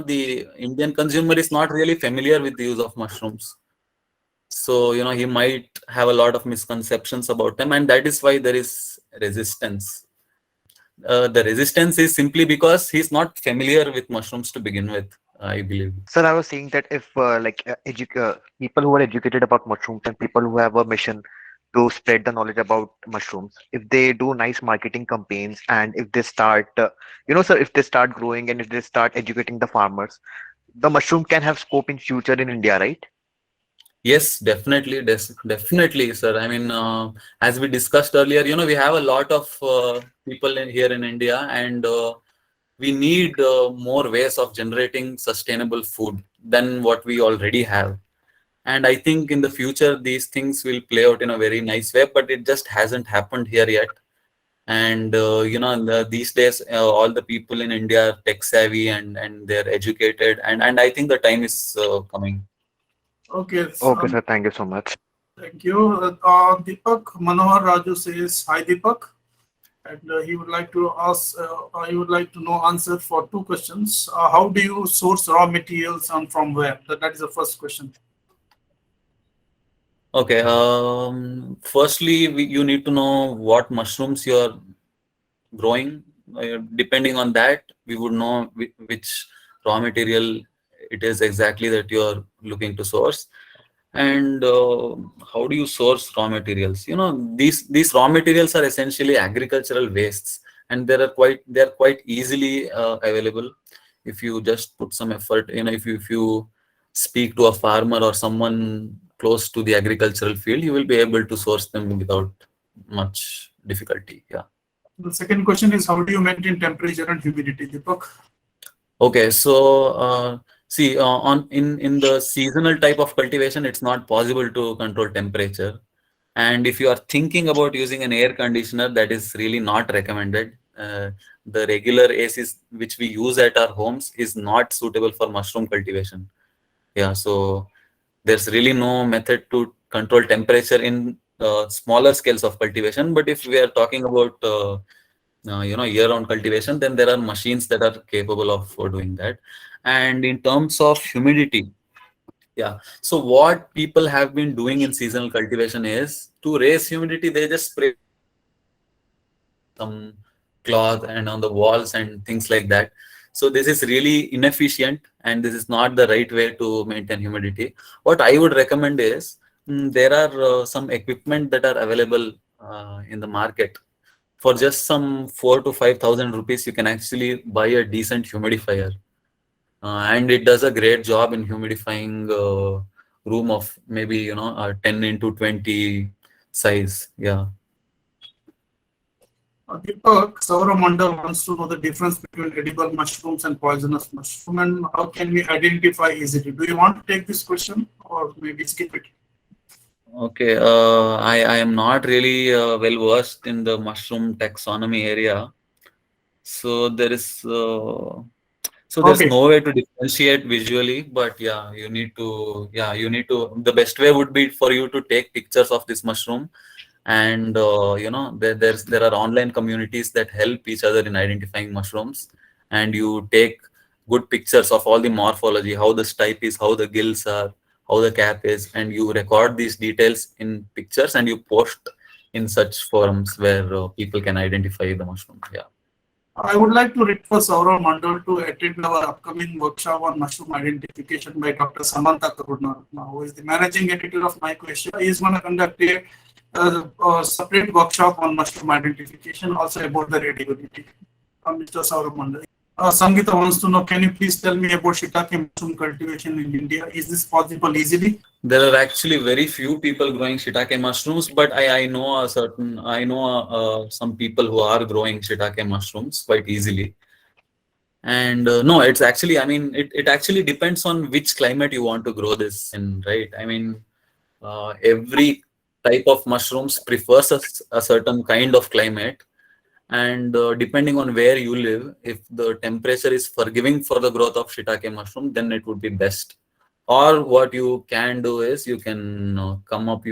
the Indian consumer is not really familiar with the use of mushrooms. So he might have a lot of misconceptions about them, and that is why there is resistance. The resistance is simply because he's not familiar with mushrooms to begin with, I believe. Sir, I was saying that if people who are educated about mushrooms and people who have a mission to spread the knowledge about mushrooms, if they do nice marketing campaigns and if they start, sir, if they start growing and if they start educating the farmers, the mushroom can have scope in future in India, right? Yes, definitely, definitely, sir. I mean, as we discussed earlier, we have a lot of people here in India, and we need more ways of generating sustainable food than what we already have. And I think in the future, these things will play out in a very nice way, but it just hasn't happened here yet. And these days, all the people in India are tech savvy, and they're educated, and I think the time is coming. Okay, Okay, sir, thank you so much. thank you. Deepak Manohar Raju says, hi, Deepak. And he would like to ask, he would like to know answer for two questions. How do you source raw materials and from where? That is the first question. Okay. Firstly, you need to know what mushrooms you're growing. Depending on that, we would know which raw material it is exactly that you are looking to source. And how do you source raw materials? These raw materials are essentially agricultural wastes, and they're quite easily available if you just put some effort. If you speak to a farmer or someone close to the agricultural field, you will be able to source them without much difficulty. Yeah. The second question is, how do you maintain temperature and humidity, Deepak? Okay, so see, on in the seasonal type of cultivation, it's not possible to control temperature. And if you are thinking about using an air conditioner, that is really not recommended. The regular ACs which we use at our homes is not suitable for mushroom cultivation. Yeah, so there's really no method to control temperature in smaller scales of cultivation. But if we are talking about year-round cultivation, then there are machines that are capable of doing that. And in terms of humidity, yeah. So what people have been doing in seasonal cultivation is to raise humidity, they just spray some cloth and on the walls and things like that. So this is really inefficient, and this is not the right way to maintain humidity. What I would recommend is, there are some equipment that are available in the market. For just some 4 to 5 thousand rupees, you can actually buy a decent humidifier, and it does a great job in humidifying room of maybe 10 into 20 size. Yeah. Deepak, Sauramandal wants to know the difference between edible mushrooms and poisonous mushroom, and how can we identify easily? Do you want to take this question or maybe skip it? Okay. I am not really well versed in the mushroom taxonomy area, so there's Okay. no way to differentiate visually. But yeah, you need to. The best way would be for you to take pictures of this mushroom, and there are online communities that help each other in identifying mushrooms, and you take good pictures of all the morphology, how the stipe is, how the gills are, how the cap is, and you record these details in pictures and you post in such forums where people can identify the mushroom. Yeah. I would like to request Saurav Mandal to attend our upcoming workshop on mushroom identification by Dr. Samantha Karunartna, who is the managing editor of MycoAsia. He is going to conduct a separate workshop on mushroom identification, also about the readability. Mr. Saurav Mandal. Sangeeta wants to know, can you please tell me about Shitake mushroom cultivation in India? Is this possible easily? There are actually very few people growing shiitake mushrooms, but I know some people who are growing shiitake mushrooms quite easily. And no, it's actually, I mean, it actually depends on which climate you want to grow this in, right? I mean, every type of mushrooms prefers a certain kind of climate. And depending on where you live, if the temperature is forgiving for the growth of shiitake mushroom, then it would be best. Or what you can do is you can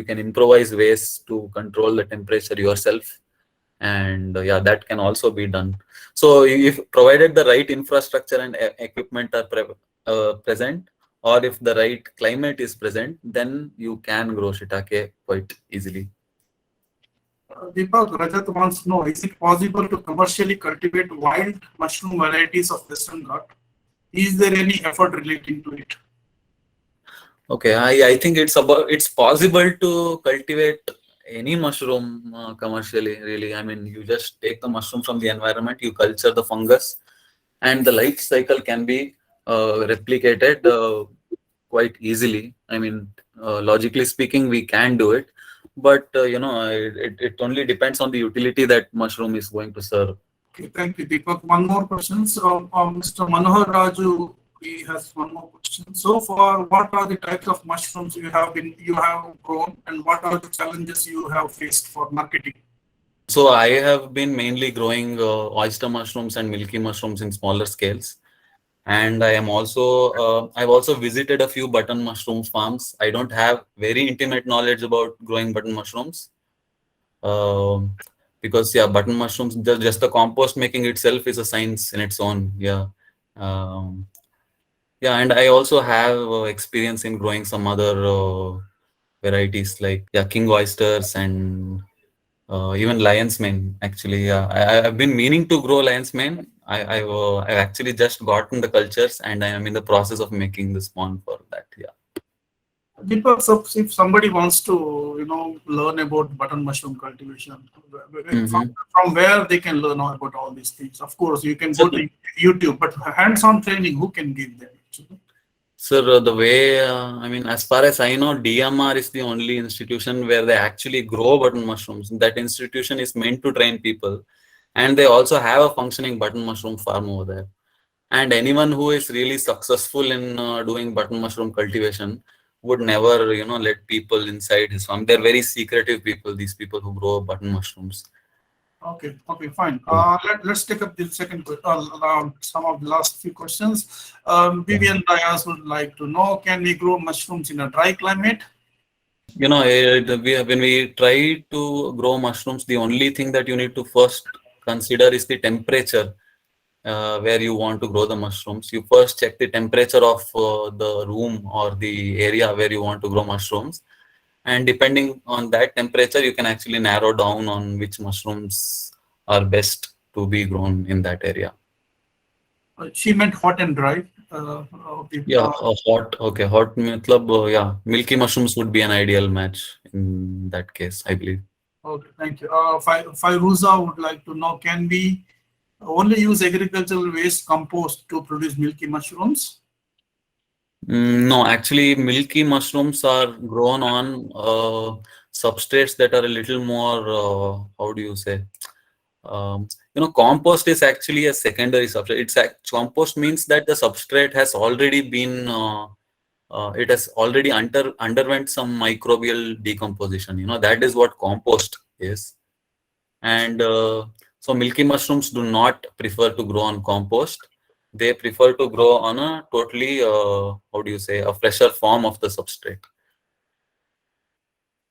improvise ways to control the temperature yourself, and yeah, that can also be done. So if provided the right infrastructure and equipment are present, or if the right climate is present, then you can grow shiitake quite easily. Deepak, Rajat wants to know, is it possible to commercially cultivate wild mushroom varieties of Western Ghat? Is there any effort relating to it? Okay, I think it's possible to cultivate any mushroom commercially, really. I mean, you just take the mushroom from the environment, you culture the fungus, and the life cycle can be replicated quite easily. I mean, logically speaking, we can do it, but it only depends on the utility that mushroom is going to serve. Okay, thank you, Deepak. One more question. So, Mr. Manohar Raju, he has one more question. So far, what are the types of mushrooms you have grown, and what are the challenges you have faced for marketing? So I have been mainly growing oyster mushrooms and milky mushrooms in smaller scales. And I've also visited a few button mushroom farms. I don't have very intimate knowledge about growing button mushrooms, um, because yeah, button mushrooms, just the compost making itself is a science in its own. Yeah. Um, yeah, and I also have experience in growing some other varieties like, yeah, king oysters and Even lion's mane, actually. Yeah, I've been meaning to grow lion's mane. I've actually just gotten the cultures, and I am in the process of making the spawn for that. Yeah. Deepak, so if somebody wants to, learn about button mushroom cultivation, from, Mm-hmm. from where they can learn all about all these things? Of course, you can So, go to YouTube, but hands-on training, who can give them? Actually? sir, the way, I mean, as far as I know, DMR is the only institution where they actually grow button mushrooms. That institution is meant to train people, and they also have a functioning button mushroom farm over there. And anyone who is really successful in doing button mushroom cultivation would never, let people inside his farm. They're very secretive people, these people who grow button mushrooms. Okay, fine. Yeah. Let's take up the second question, some of the last few questions. Yeah. Vivian Dias would like to know, can we grow mushrooms in a dry climate? When we try to grow mushrooms, the only thing that you need to first consider is the temperature where you want to grow the mushrooms. You first check the temperature of the room or the area where you want to grow mushrooms. And depending on that temperature, you can actually narrow down on which mushrooms are best to be grown in that area. She meant hot and dry. Okay, Yeah, hot. Okay, hot. Matlab, yeah, milky mushrooms would be an ideal match in that case, I believe. okay, thank you. Fairuza would like to know, can we only use agricultural waste compost to produce milky mushrooms? No, actually, milky mushrooms are grown on substrates that are a little more, how do you say? Um, Compost is actually a secondary substrate. Compost means that the substrate has already been, it has already underwent some microbial decomposition. That is what compost is. And so milky mushrooms do not prefer to grow on compost. They prefer to grow on a totally, how do you say, a fresher form of the substrate.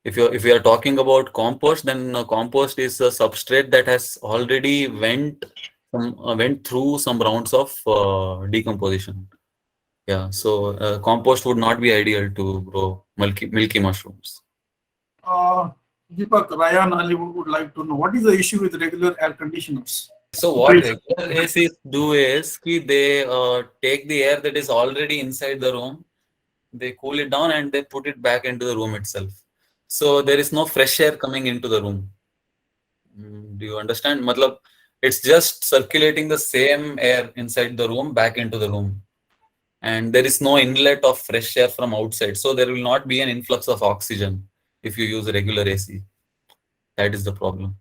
If you are talking about compost, then compost is a substrate that has already went through some rounds of decomposition. Yeah, so compost would not be ideal to grow milky mushrooms. Uh, Deepak, Ryan Ali would like to know, what is the issue with regular air conditioners? So what regular ACs do is they take the air that is already inside the room, they cool it down and they put it back into the room itself. So there is no fresh air coming into the room. Do you understand? Matlab, it's just circulating the same air inside the room back into the room. And there is no inlet of fresh air from outside. So there will not be an influx of oxygen if you use a regular AC. That is the problem.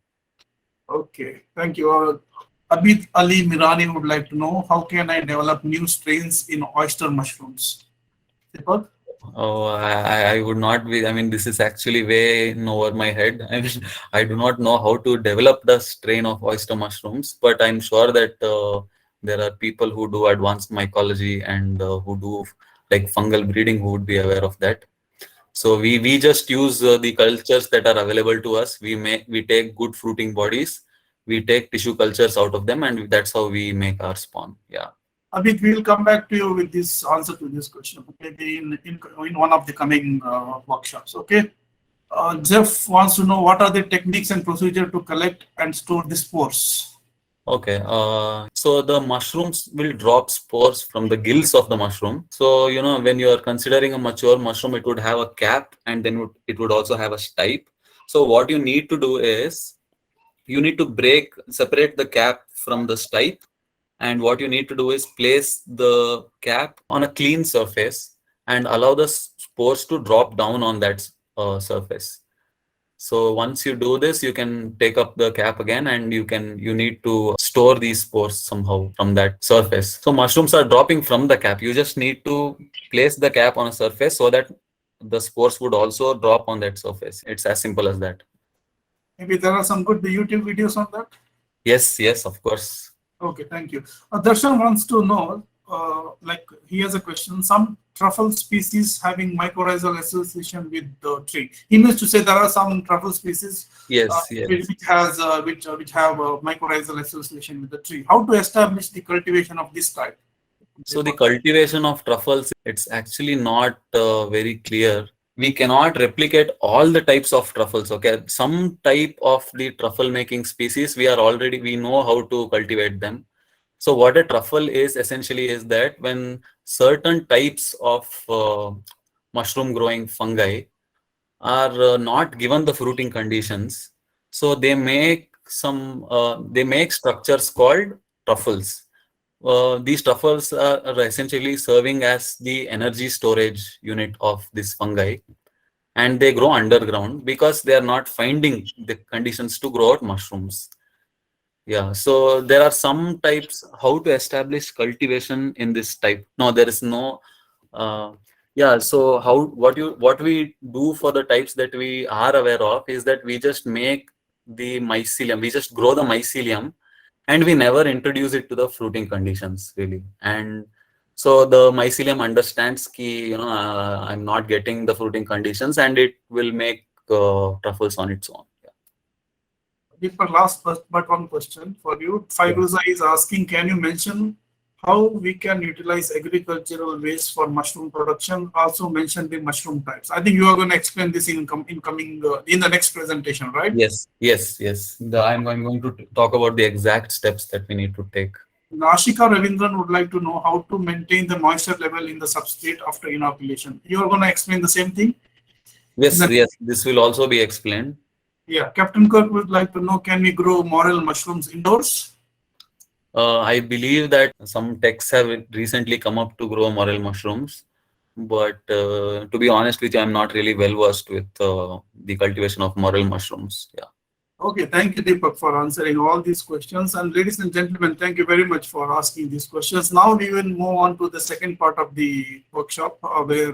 Okay, thank you. Abid Ali Mirani would like to know, how can I develop new strains in oyster mushrooms? Deepak? Oh, I would not be. I mean, this is actually way in over my head. I mean, I do not know how to develop the strain of oyster mushrooms, but I'm sure that there are people who do advanced mycology and who do like fungal breeding who would be aware of that. So we just use the cultures that are available to us. We take good fruiting bodies, we take tissue cultures out of them, and that's how we make our spawn. Yeah. Abid, we'll come back to you with this answer to this question, okay, in one of the coming workshops, okay? Jeff wants to know, what are the techniques and procedure to collect and store the spores? Okay, so the mushrooms will drop spores from the gills of the mushroom. So, when you are considering a mature mushroom, it would have a cap and then it would also have a stipe. So, what you need to do is you need to separate the cap from the stipe. And what you need to do is place the cap on a clean surface and allow the spores to drop down on that surface. So once you do this, you can take up the cap again and you need to store these spores somehow from that surface. So mushrooms are dropping from the cap. You just need to place the cap on a surface so that the spores would also drop on that surface. It's as simple as that. Maybe there are some good YouTube videos on that. Yes, of course. Okay, thank you. Darshan wants to know, like he has a question, some truffle species having mycorrhizal association with the tree. He means to say there are some truffle species Yes. which have a mycorrhizal association with the tree. How to establish the cultivation of this type? So the cultivation of truffles, it's actually not very clear. we cannot replicate all the types of truffles. Okay, some type of the truffle making species we know how to cultivate them. So what a truffle is essentially is that when certain types of mushroom growing fungi are not given the fruiting conditions, so they make structures called truffles. These truffles are essentially serving as the energy storage unit of this fungi, and they grow underground because they are not finding the conditions to grow out mushrooms. Yeah, so there are some types how to establish cultivation in this type. No, there is no. Uh, yeah, so what we do for the types that we are aware of is that we just make the mycelium. We just grow the mycelium, and we never introduce it to the fruiting conditions really. And so the mycelium understands ki, I'm not getting the fruiting conditions, and it will make truffles on its own. Deepak, last but one question for you. Yeah. Firuza is asking, can you mention how we can utilize agricultural waste for mushroom production? Also mention the mushroom types. I think you are going to explain this in coming in the next presentation, right? Yes. I'm going to talk about the exact steps that we need to take. Nashika Ravindran would like to know how to maintain the moisture level in the substrate after inoculation. You are going to explain the same thing? Yes, this will also be explained. Yeah, Captain Kirk would like to know, can we grow morel mushrooms indoors? I believe that some techs have recently come up to grow morel mushrooms, but to be honest with you, I'm not really well versed with the cultivation of morel mushrooms. Yeah. Okay, thank you, Deepak, for answering all these questions. And ladies and gentlemen, thank you very much for asking these questions. Now we will move on to the second part of the workshop, where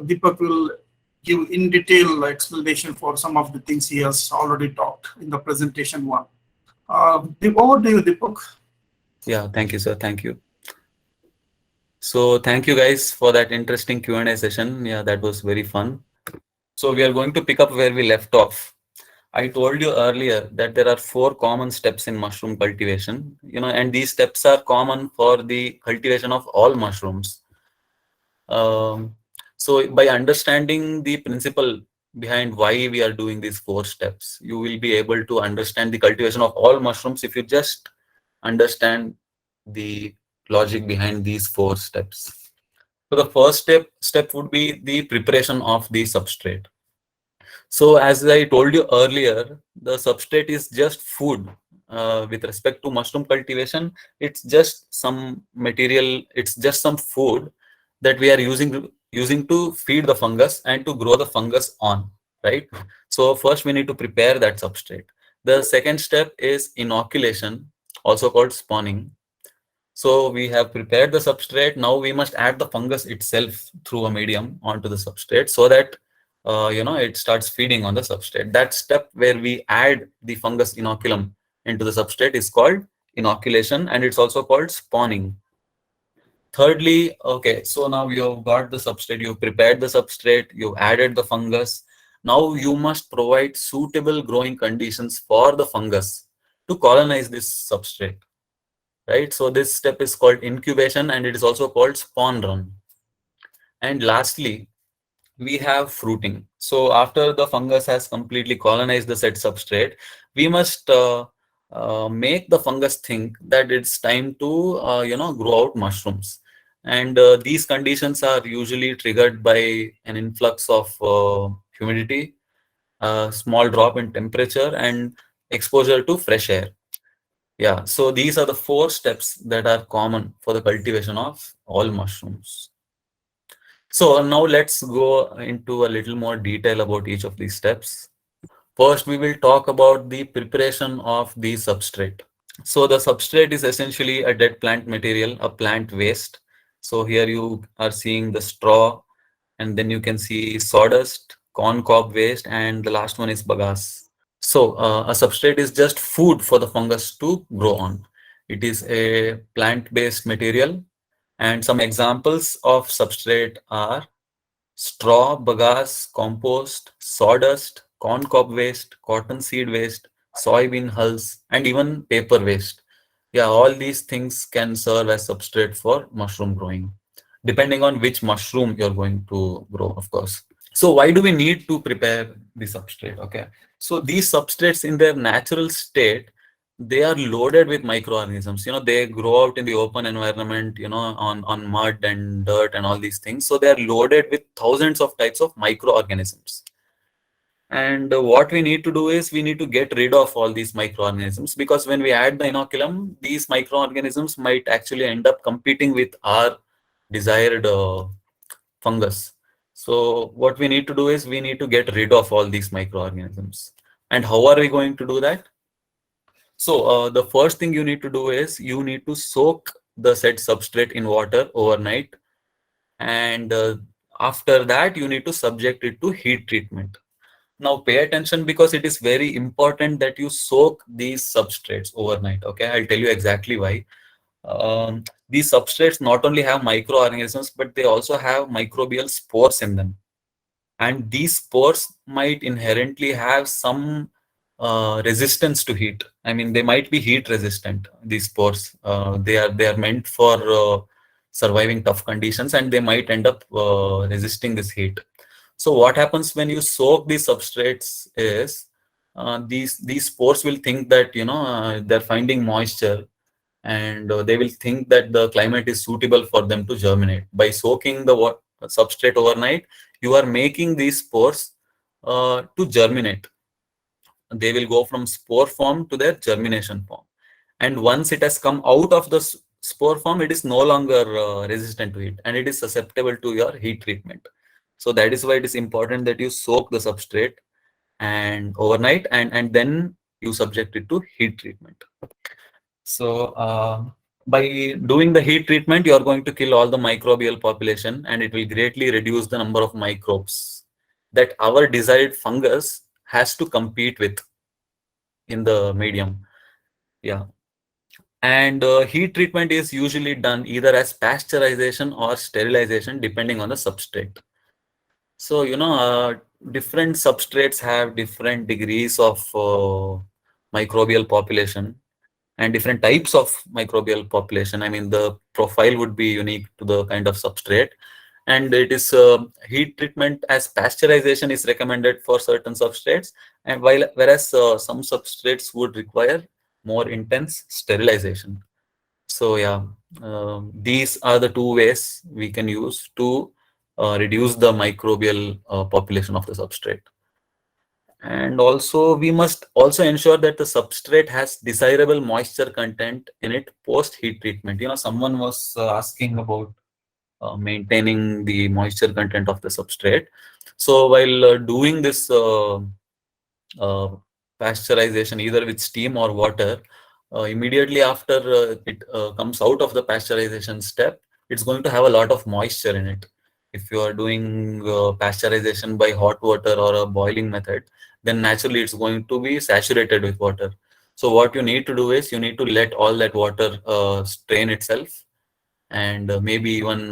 Deepak will give in detail explanation for some of the things he has already talked in the presentation one. Over to you, Deepak. Yeah, thank you, sir. Thank you. So thank you guys for that interesting Q&A session. Yeah, that was very fun. So we are going to pick up where we left off. I told you earlier that there are 4 common steps in mushroom cultivation, and these steps are common for the cultivation of all mushrooms. Um, so by understanding the principle behind why we are doing these 4 steps, you will be able to understand the cultivation of all mushrooms if you just understand the logic behind these 4 steps. So the first step would be the preparation of the substrate. So as I told you earlier, the substrate is just food. With respect to mushroom cultivation, it's just some material, it's just some food that we are using to feed the fungus and to grow the fungus on, right? So first we need to prepare that substrate. The second step is inoculation, also called spawning. So we have prepared the substrate. Now we must add the fungus itself through a medium onto the substrate so that it starts feeding on the substrate. That step where we add the fungus inoculum into the substrate is called inoculation, and it's also called spawning. Thirdly, okay, so now you've got the substrate, you've prepared the substrate, you've added the fungus. Now you must provide suitable growing conditions for the fungus to colonize this substrate. Right, so this step is called incubation, and it is also called spawn run. And lastly, we have fruiting. So after the fungus has completely colonized the said substrate, we must make the fungus think that it's time to grow out mushrooms. And these conditions are usually triggered by an influx of humidity, a small drop in temperature, and exposure to fresh air. Yeah, so these are the 4 steps that are common for the cultivation of all mushrooms. So now let's go into a little more detail about each of these steps. First, we will talk about the preparation of the substrate. So the substrate is essentially a dead plant material, a plant waste. So here you are seeing the straw, and then you can see sawdust, corn cob waste, and the last one is bagasse. So a substrate is just food for the fungus to grow on. It is a plant-based material, and some examples of substrate are straw, bagasse, compost, sawdust, corn cob waste, cotton seed waste, soybean hulls, and even paper waste. Yeah, all these things can serve as substrate for mushroom growing, depending on which mushroom you're going to grow, of course. So why do we need to prepare the substrate? Okay, so these substrates in their natural state, they are loaded with microorganisms. They grow out in the open environment, on mud and dirt and all these things. So they are loaded with thousands of types of microorganisms. And what we need to do is we need to get rid of all these microorganisms, because when we add the inoculum, these microorganisms might actually end up competing with our desired fungus. So what we need to do is we need to get rid of all these microorganisms. And how are we going to do that? So the first thing you need to do is you need to soak the said substrate in water overnight. And after that, you need to subject it to heat treatment. Now pay attention, because it is very important that you soak these substrates overnight. Okay, I'll tell you exactly why. These substrates not only have microorganisms, but they also have microbial spores in them. And these spores might inherently have some resistance to heat. I mean, they might be heat resistant. These spores, they are meant for surviving tough conditions, and they might end up resisting this heat. So what happens when you soak these substrates is these spores will think that they're finding moisture, and they will think that the climate is suitable for them to germinate. By soaking the substrate overnight, you are making these spores to germinate. They will go from spore form to their germination form. And once it has come out of the spore form, it is no longer resistant to heat, and it is susceptible to your heat treatment. So that is why it is important that you soak the substrate and overnight, and then you subject it to heat treatment. So by doing the heat treatment, you are going to kill all the microbial population, and it will greatly reduce the number of microbes that our desired fungus has to compete with in the medium. Yeah. And heat treatment is usually done either as pasteurization or sterilization, depending on the substrate. So, different substrates have different degrees of microbial population and different types of microbial population. I mean, the profile would be unique to the kind of substrate. And it is heat treatment as pasteurization is recommended for certain substrates, and whereas some substrates would require more intense sterilization. So yeah, these are the two ways we can use to reduce the microbial population of the substrate. And also, we must also ensure that the substrate has desirable moisture content in it post heat treatment. Someone was asking about maintaining the moisture content of the substrate. So while doing this uh, pasteurization either with steam or water, immediately after it comes out of the pasteurization step, it's going to have a lot of moisture in it. If you are doing pasteurization by hot water or a boiling method, then naturally it's going to be saturated with water. So what you need to do is you need to let all that water strain itself, and maybe even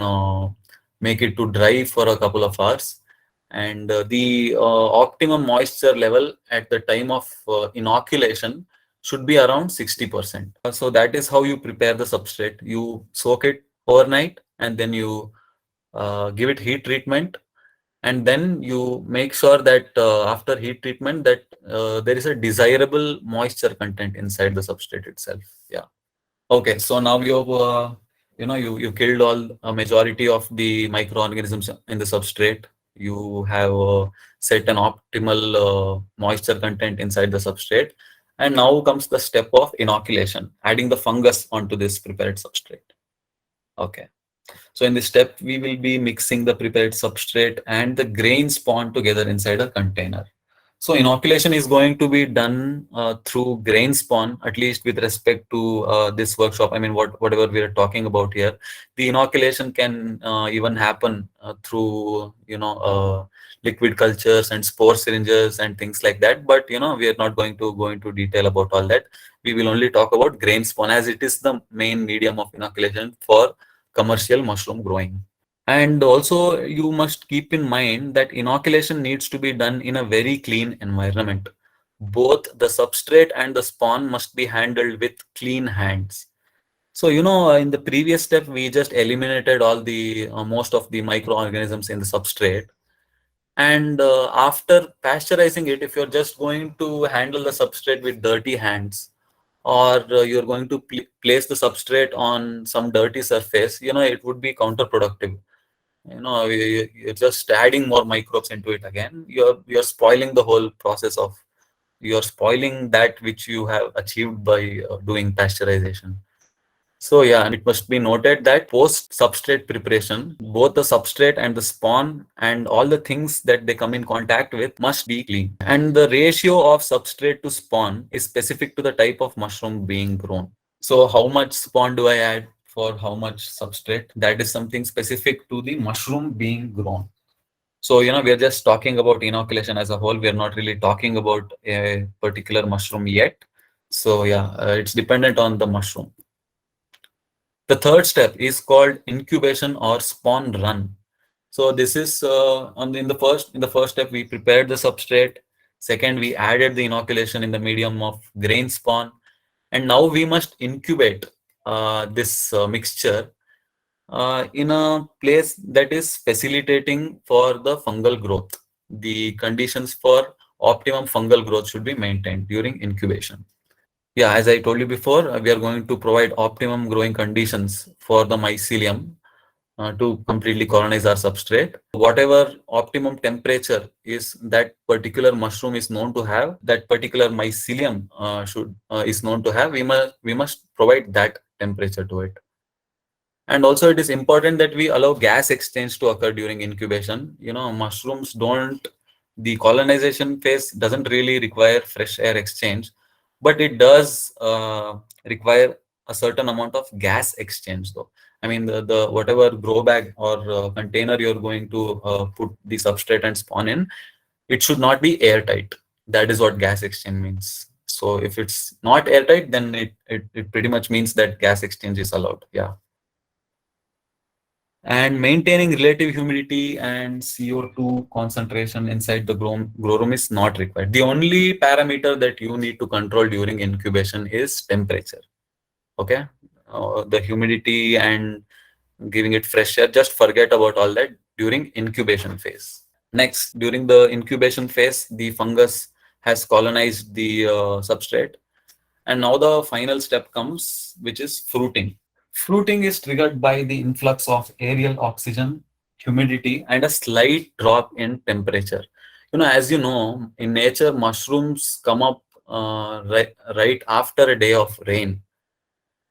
make it to dry for a couple of hours. And the optimum moisture level at the time of inoculation should be around 60%. So that is how you prepare the substrate. You soak it overnight, and then you give it heat treatment, and then you make sure that after heat treatment that there is a desirable moisture content inside the substrate itself. Yeah. Okay, so now you killed all a majority of the microorganisms in the substrate. You have set an optimal moisture content inside the substrate, and now comes the step of inoculation, adding the fungus onto this prepared substrate. Okay, so in this step, we will be mixing the prepared substrate and the grain spawn together inside a container. So inoculation is going to be done through grain spawn, at least with respect to this workshop. I mean, whatever we are talking about here, the inoculation can even happen through liquid cultures and spore syringes and things like that. But we are not going to go into detail about all that. We will only talk about grain spawn, as it is the main medium of inoculation for commercial mushroom growing. And also, you must keep in mind that inoculation needs to be done in a very clean environment. Both the substrate and the spawn must be handled with clean hands. So, in the previous step, we just eliminated all the most of the microorganisms in the substrate. And after pasteurizing it, if you're just going to handle the substrate with dirty hands, or you're going to place the substrate on some dirty surface, it would be counterproductive. You're just adding more microbes into it again. You're spoiling the whole process of, you're spoiling that which you have achieved by doing pasteurization. So yeah, and it must be noted that post substrate preparation, both the substrate and the spawn and all the things that they come in contact with must be clean. And the ratio of substrate to spawn is specific to the type of mushroom being grown. So how much spawn do I add for how much substrate? That is something specific to the mushroom being grown. So, we are just talking about inoculation as a whole. We are not really talking about a particular mushroom yet. So yeah, it's dependent on the mushroom. The third step is called incubation or spawn run. So this is in the first step we prepared the substrate. Second, we added the inoculation in the medium of grain spawn, and now we must incubate this mixture in a place that is facilitating for the fungal growth. The conditions for optimum fungal growth should be maintained during incubation. Yeah, as I told you before, we are going to provide optimum growing conditions for the mycelium to completely colonize our substrate. Whatever optimum temperature is that particular mushroom is known to have, that particular mycelium should is known to have, we must provide that temperature to it. And also, it is important that we allow gas exchange to occur during incubation. Mushrooms don't, the colonization phase doesn't really require fresh air exchange, but it does require a certain amount of gas exchange though. I mean, the whatever grow bag or container you're going to put the substrate and spawn in, it should not be airtight. That is what gas exchange means. So if it's not airtight, then it pretty much means that gas exchange is allowed. Yeah. And maintaining relative humidity and CO2 concentration inside the grow room is not required. The only parameter that you need to control during incubation is temperature. Okay, the humidity and giving it fresh air, just forget about all that during incubation phase. Next, during the incubation phase, the fungus has colonized the substrate, and now the final step comes, which is fruiting. Fruiting is triggered by the influx of aerial oxygen, humidity, and a slight drop in temperature. As you know, in nature, mushrooms come up right after a day of rain.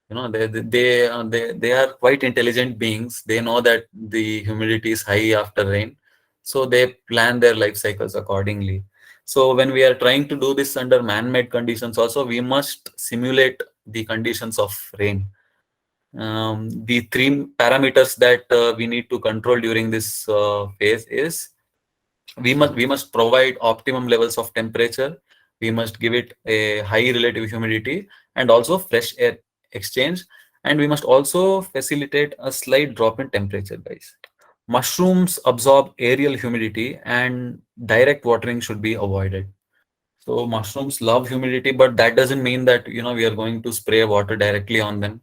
They are quite intelligent beings. They know that the humidity is high after rain, so they plan their life cycles accordingly. So when we are trying to do this under man-made conditions, also we must simulate the conditions of rain. The three parameters that we need to control during this phase is, we must provide optimum levels of temperature, we must give it a high relative humidity and also fresh air exchange, and we must also facilitate a slight drop in temperature, guys. Mushrooms absorb aerial humidity and direct watering should be avoided. So mushrooms love humidity, but that doesn't mean that we are going to spray water directly on them.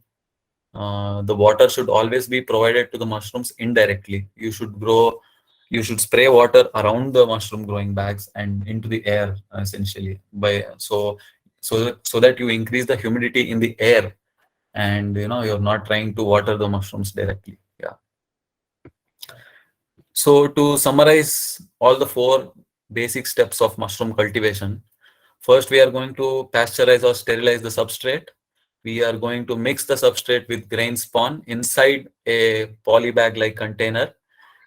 The water should always be provided to the mushrooms indirectly. You should spray water around the mushroom growing bags and into the air, essentially, by so that you increase the humidity in the air, and you're not trying to water the mushrooms directly. Yeah. So to summarize all the four basic steps of mushroom cultivation, first we are going to pasteurize or sterilize the substrate. We are going to mix the substrate with grain spawn inside a polybag like container,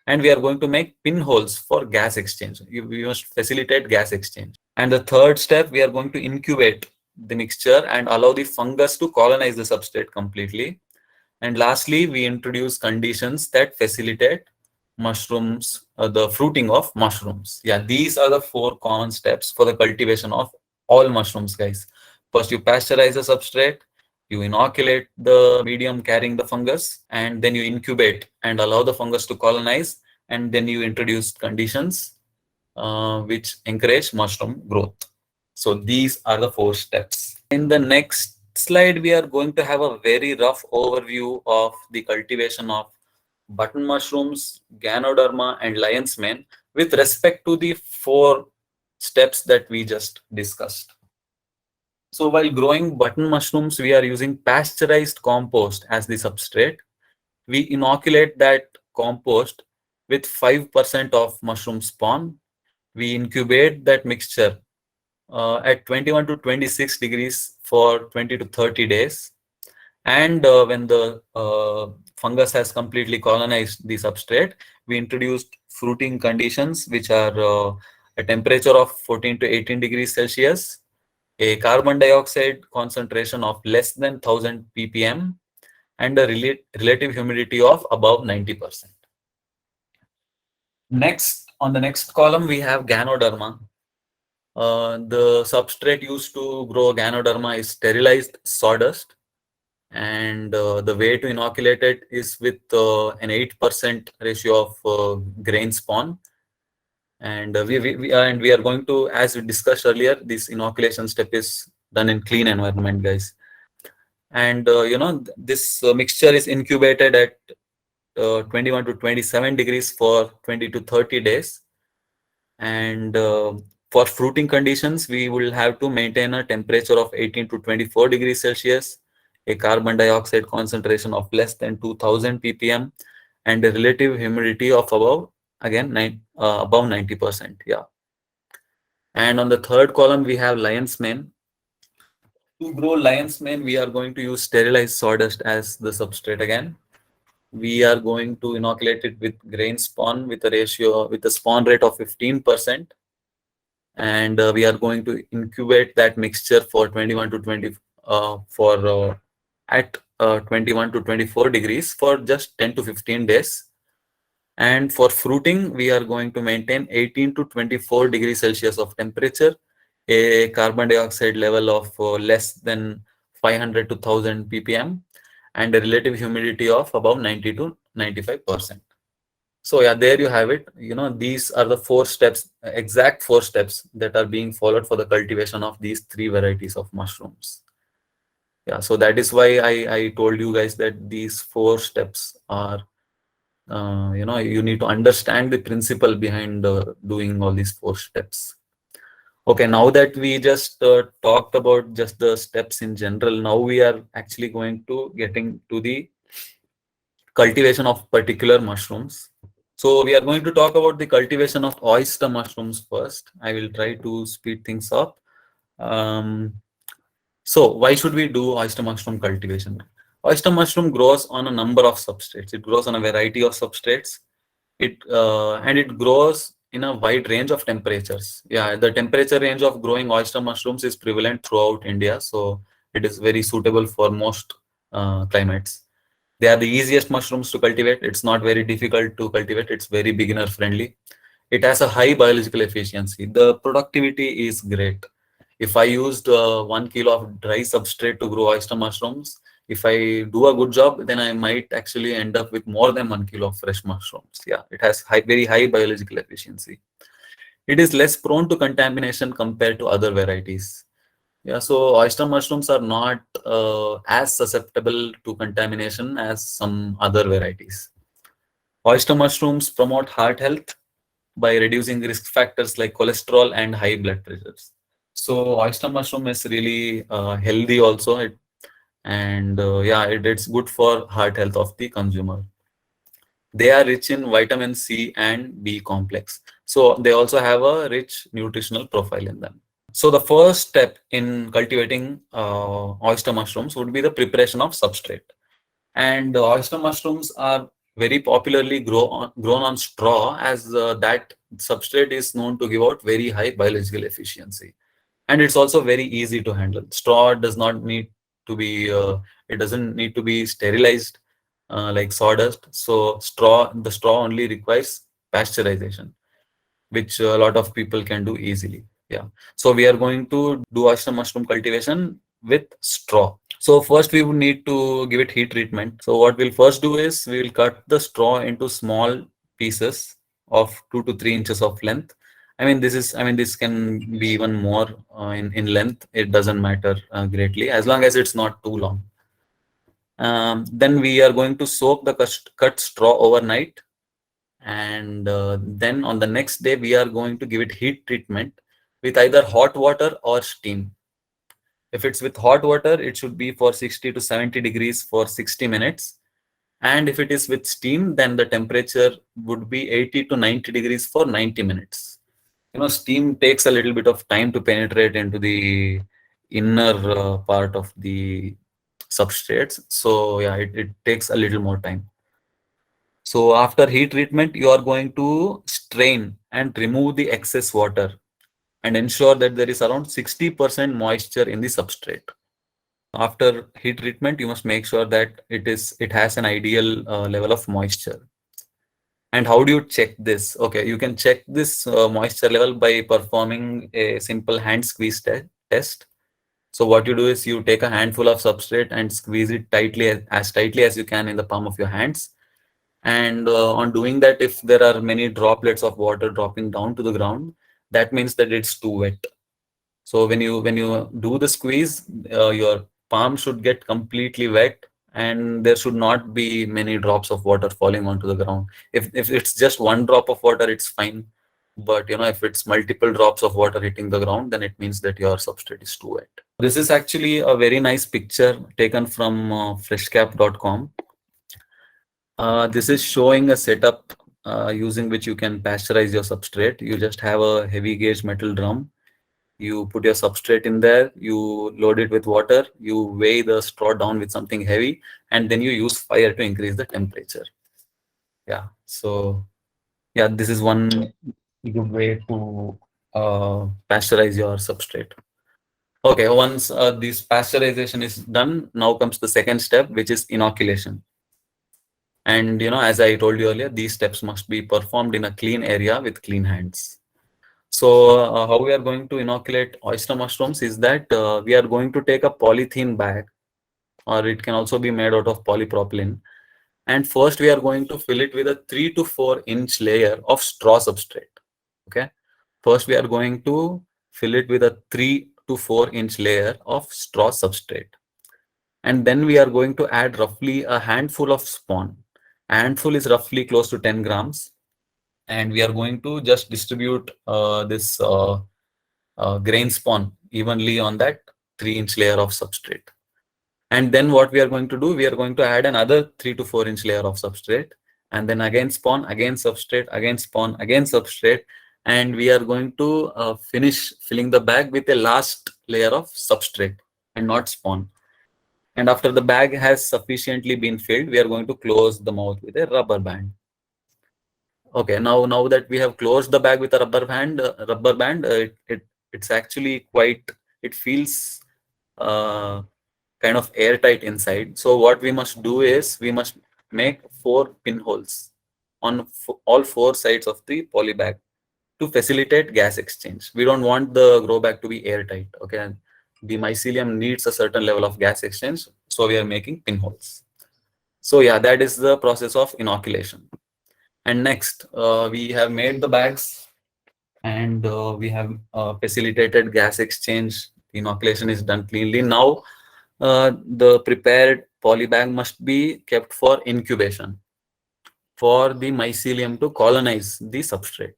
and we are going to make pinholes for gas exchange. We must facilitate gas exchange. And the third step, we are going to incubate the mixture and allow the fungus to colonize the substrate completely. And lastly, we introduce conditions that facilitate mushrooms, the fruiting of mushrooms. Yeah, these are the four common steps for the cultivation of all mushrooms, guys. First, you pasteurize the substrate, you inoculate the medium carrying the fungus, and then you incubate and allow the fungus to colonize, and then you introduce conditions which encourage mushroom growth. So these are the four steps. In the next slide, we are going to have a very rough overview of the cultivation of button mushrooms, Ganoderma, and lion's mane, with respect to the 4 steps that we just discussed. So while growing button mushrooms, we are using pasteurized compost as the substrate. We inoculate that compost with 5% of mushroom spawn. We incubate that mixture at 21 to 26 degrees for 20 to 30 days. And when the fungus has completely colonized the substrate, we introduced fruiting conditions, which are a temperature of 14 to 18 degrees Celsius, a carbon dioxide concentration of less than 1000 ppm, and a relative humidity of above 90%. Next, on the next column, we have Ganoderma. The substrate used to grow Ganoderma is sterilized sawdust, and the way to inoculate it is with an 8% ratio of grain spawn. And we are going to, as we discussed earlier, this inoculation step is done in clean environment, guys. And this mixture is incubated at 21 to 27 degrees for 20 to 30 days. And for fruiting conditions, we will have to maintain a temperature of 18 to 24 degrees Celsius, a carbon dioxide concentration of less than 2000 ppm, and a relative humidity of above 90%. Yeah. And on the third column, we have lion's mane. To grow lion's mane, we are going to use sterilized sawdust as the substrate again. We are going to inoculate it with grain spawn with a spawn rate of 15%. And we are going to incubate that mixture for 21 to 20 at 21 to 24 degrees for just 10 to 15 days. And for fruiting, we are going to maintain 18 to 24 degrees Celsius of temperature, a carbon dioxide level of less than 500 to 1000 ppm, and a relative humidity of above 90 to 95%. So yeah, there you have it. These are the 4 steps, exact 4 steps that are being followed for the cultivation of these 3 varieties of mushrooms. Yeah, so that is why I told you guys that these 4 steps are, you need to understand the principle behind doing all these 4 steps. Okay, now that we just talked about just the steps in general, now we are actually going to getting to the cultivation of particular mushrooms. So we are going to talk about the cultivation of oyster mushrooms first. I will try to speed things up. So why should we do oyster mushroom cultivation? Oyster mushroom grows on a number of substrates. It grows on a variety of substrates. And it grows in a wide range of temperatures. Yeah, the temperature range of growing oyster mushrooms is prevalent throughout India, so it is very suitable for most climates. They are the easiest mushrooms to cultivate. It's not very difficult to cultivate. It's very beginner friendly. It has a high biological efficiency. The productivity is great. If I used 1 kilo of dry substrate to grow oyster mushrooms, if I do a good job, then I might actually end up with more than 1 kilo of fresh mushrooms. Yeah, it has very high biological efficiency. It is less prone to contamination compared to other varieties. Yeah, so oyster mushrooms are not as susceptible to contamination as some other varieties. Oyster mushrooms promote heart health by reducing risk factors like cholesterol and high blood pressures. So oyster mushroom is really healthy also, it's good for heart health of the consumer. They are rich in vitamin C and B complex. So they also have a rich nutritional profile in them. So the first step in cultivating oyster mushrooms would be the preparation of substrate. And oyster mushrooms are very popularly grown on straw, as that substrate is known to give out very high biological efficiency. And it's also very easy to handle. Straw does not need to be, it doesn't need to be sterilized like sawdust. So the straw only requires pasteurization, which a lot of people can do easily. Yeah. So we are going to do oyster mushroom cultivation with straw. So first we would need to give it heat treatment. So what we'll first do is we will cut the straw into small pieces of 2 to 3 inches of length. This can be even more in length. It doesn't matter greatly as long as it's not too long. Then we are going to soak the cut straw overnight And then on the next day, we are going to give it heat treatment with either hot water or steam. If it's with hot water, it should be for 60 to 70 degrees for 60 minutes. And if it is with steam, then the temperature would be 80 to 90 degrees for 90 minutes. Steam takes a little bit of time to penetrate into the inner part of the substrates. So yeah, it takes a little more time. So after heat treatment, you are going to strain and remove the excess water and ensure that there is around 60% moisture in the substrate. After heat treatment, you must make sure that it has an ideal level of moisture. And how do you check this? Okay, you can check this moisture level by performing a simple hand squeeze test. So what you do is you take a handful of substrate and squeeze it as tightly as you can in the palm of your hands. And on doing that, if there are many droplets of water dropping down to the ground, that means that it's too wet. So when you do the squeeze, your palm should get completely wet, and there should not be many drops of water falling onto the ground. If it's just one drop of water, it's fine. But if it's multiple drops of water hitting the ground, then it means that your substrate is too wet. This is actually a very nice picture taken from freshcap.com. This is showing a setup using which you can pasteurize your substrate. You just have a heavy gauge metal drum. You put your substrate in there, you load it with water, you weigh the straw down with something heavy, and then you use fire to increase the temperature. Yeah, so yeah, this is one good way to pasteurize your substrate. Okay, once this pasteurization is done, now comes the second step, which is inoculation. And as I told you earlier, these steps must be performed in a clean area with clean hands. So how we are going to inoculate oyster mushrooms is that we are going to take a polythene bag, or it can also be made out of polypropylene. And first we are going to fill it with a 3 to 4 inch layer of straw substrate. Okay. First we are going to fill it with a 3 to 4 inch layer of straw substrate. And then we are going to add roughly a handful of spawn. A handful is roughly close to 10 grams. And we are going to just distribute this grain spawn evenly on that 3 inch layer of substrate. And then what we are going to do, we are going to add another 3 to 4 inch layer of substrate, and then again spawn, again substrate, again spawn, again substrate. And we are going to finish filling the bag with a last layer of substrate and not spawn. And after the bag has sufficiently been filled, we are going to close the mouth with a rubber band. Okay, now that we have closed the bag with a rubber band, it's actually quite. It feels kind of airtight inside. So what we must do is we must make 4 pinholes on all 4 sides of the poly bag to facilitate gas exchange. We don't want the grow bag to be airtight. Okay, the mycelium needs a certain level of gas exchange, so we are making pinholes. So yeah, that is the process of inoculation. And next, we have made the bags, and we have facilitated gas exchange. Inoculation is done cleanly. Now, the prepared poly bag must be kept for incubation for the mycelium to colonize the substrate.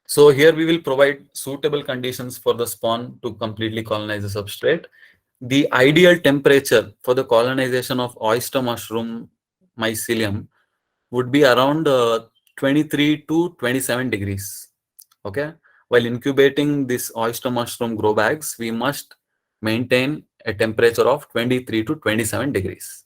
So here we will provide suitable conditions for the spawn to completely colonize the substrate. The ideal temperature for the colonization of oyster mushroom mycelium would be around 23 to 27 degrees. Okay. While incubating this oyster mushroom grow bags, we must maintain a temperature of 23 to 27 degrees.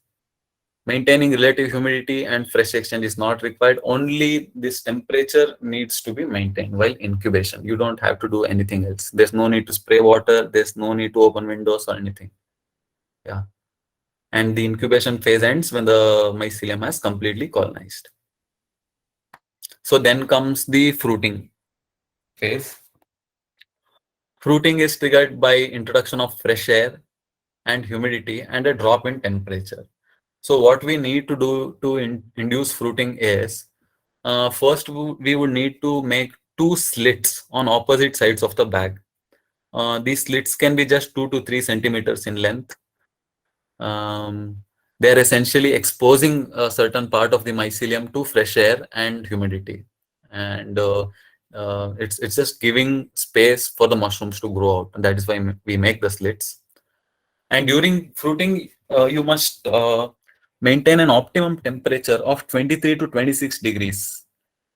Maintaining relative humidity and fresh exchange is not required. Only this temperature needs to be maintained while incubation. You don't have to do anything else. There's no need to spray water. There's no need to open windows or anything. Yeah. And the incubation phase ends when the mycelium has completely colonized. So then comes the fruiting phase. Fruiting is triggered by introduction of fresh air and humidity and a drop in temperature. So what we need to do to induce fruiting is, first we would need to make 2 slits on opposite sides of the bag. These slits can be just 2 to 3 centimeters in length. They're essentially exposing a certain part of the mycelium to fresh air and humidity. And it's just giving space for the mushrooms to grow out. And that is why we make the slits. And during fruiting, you must maintain an optimum temperature of 23 to 26 degrees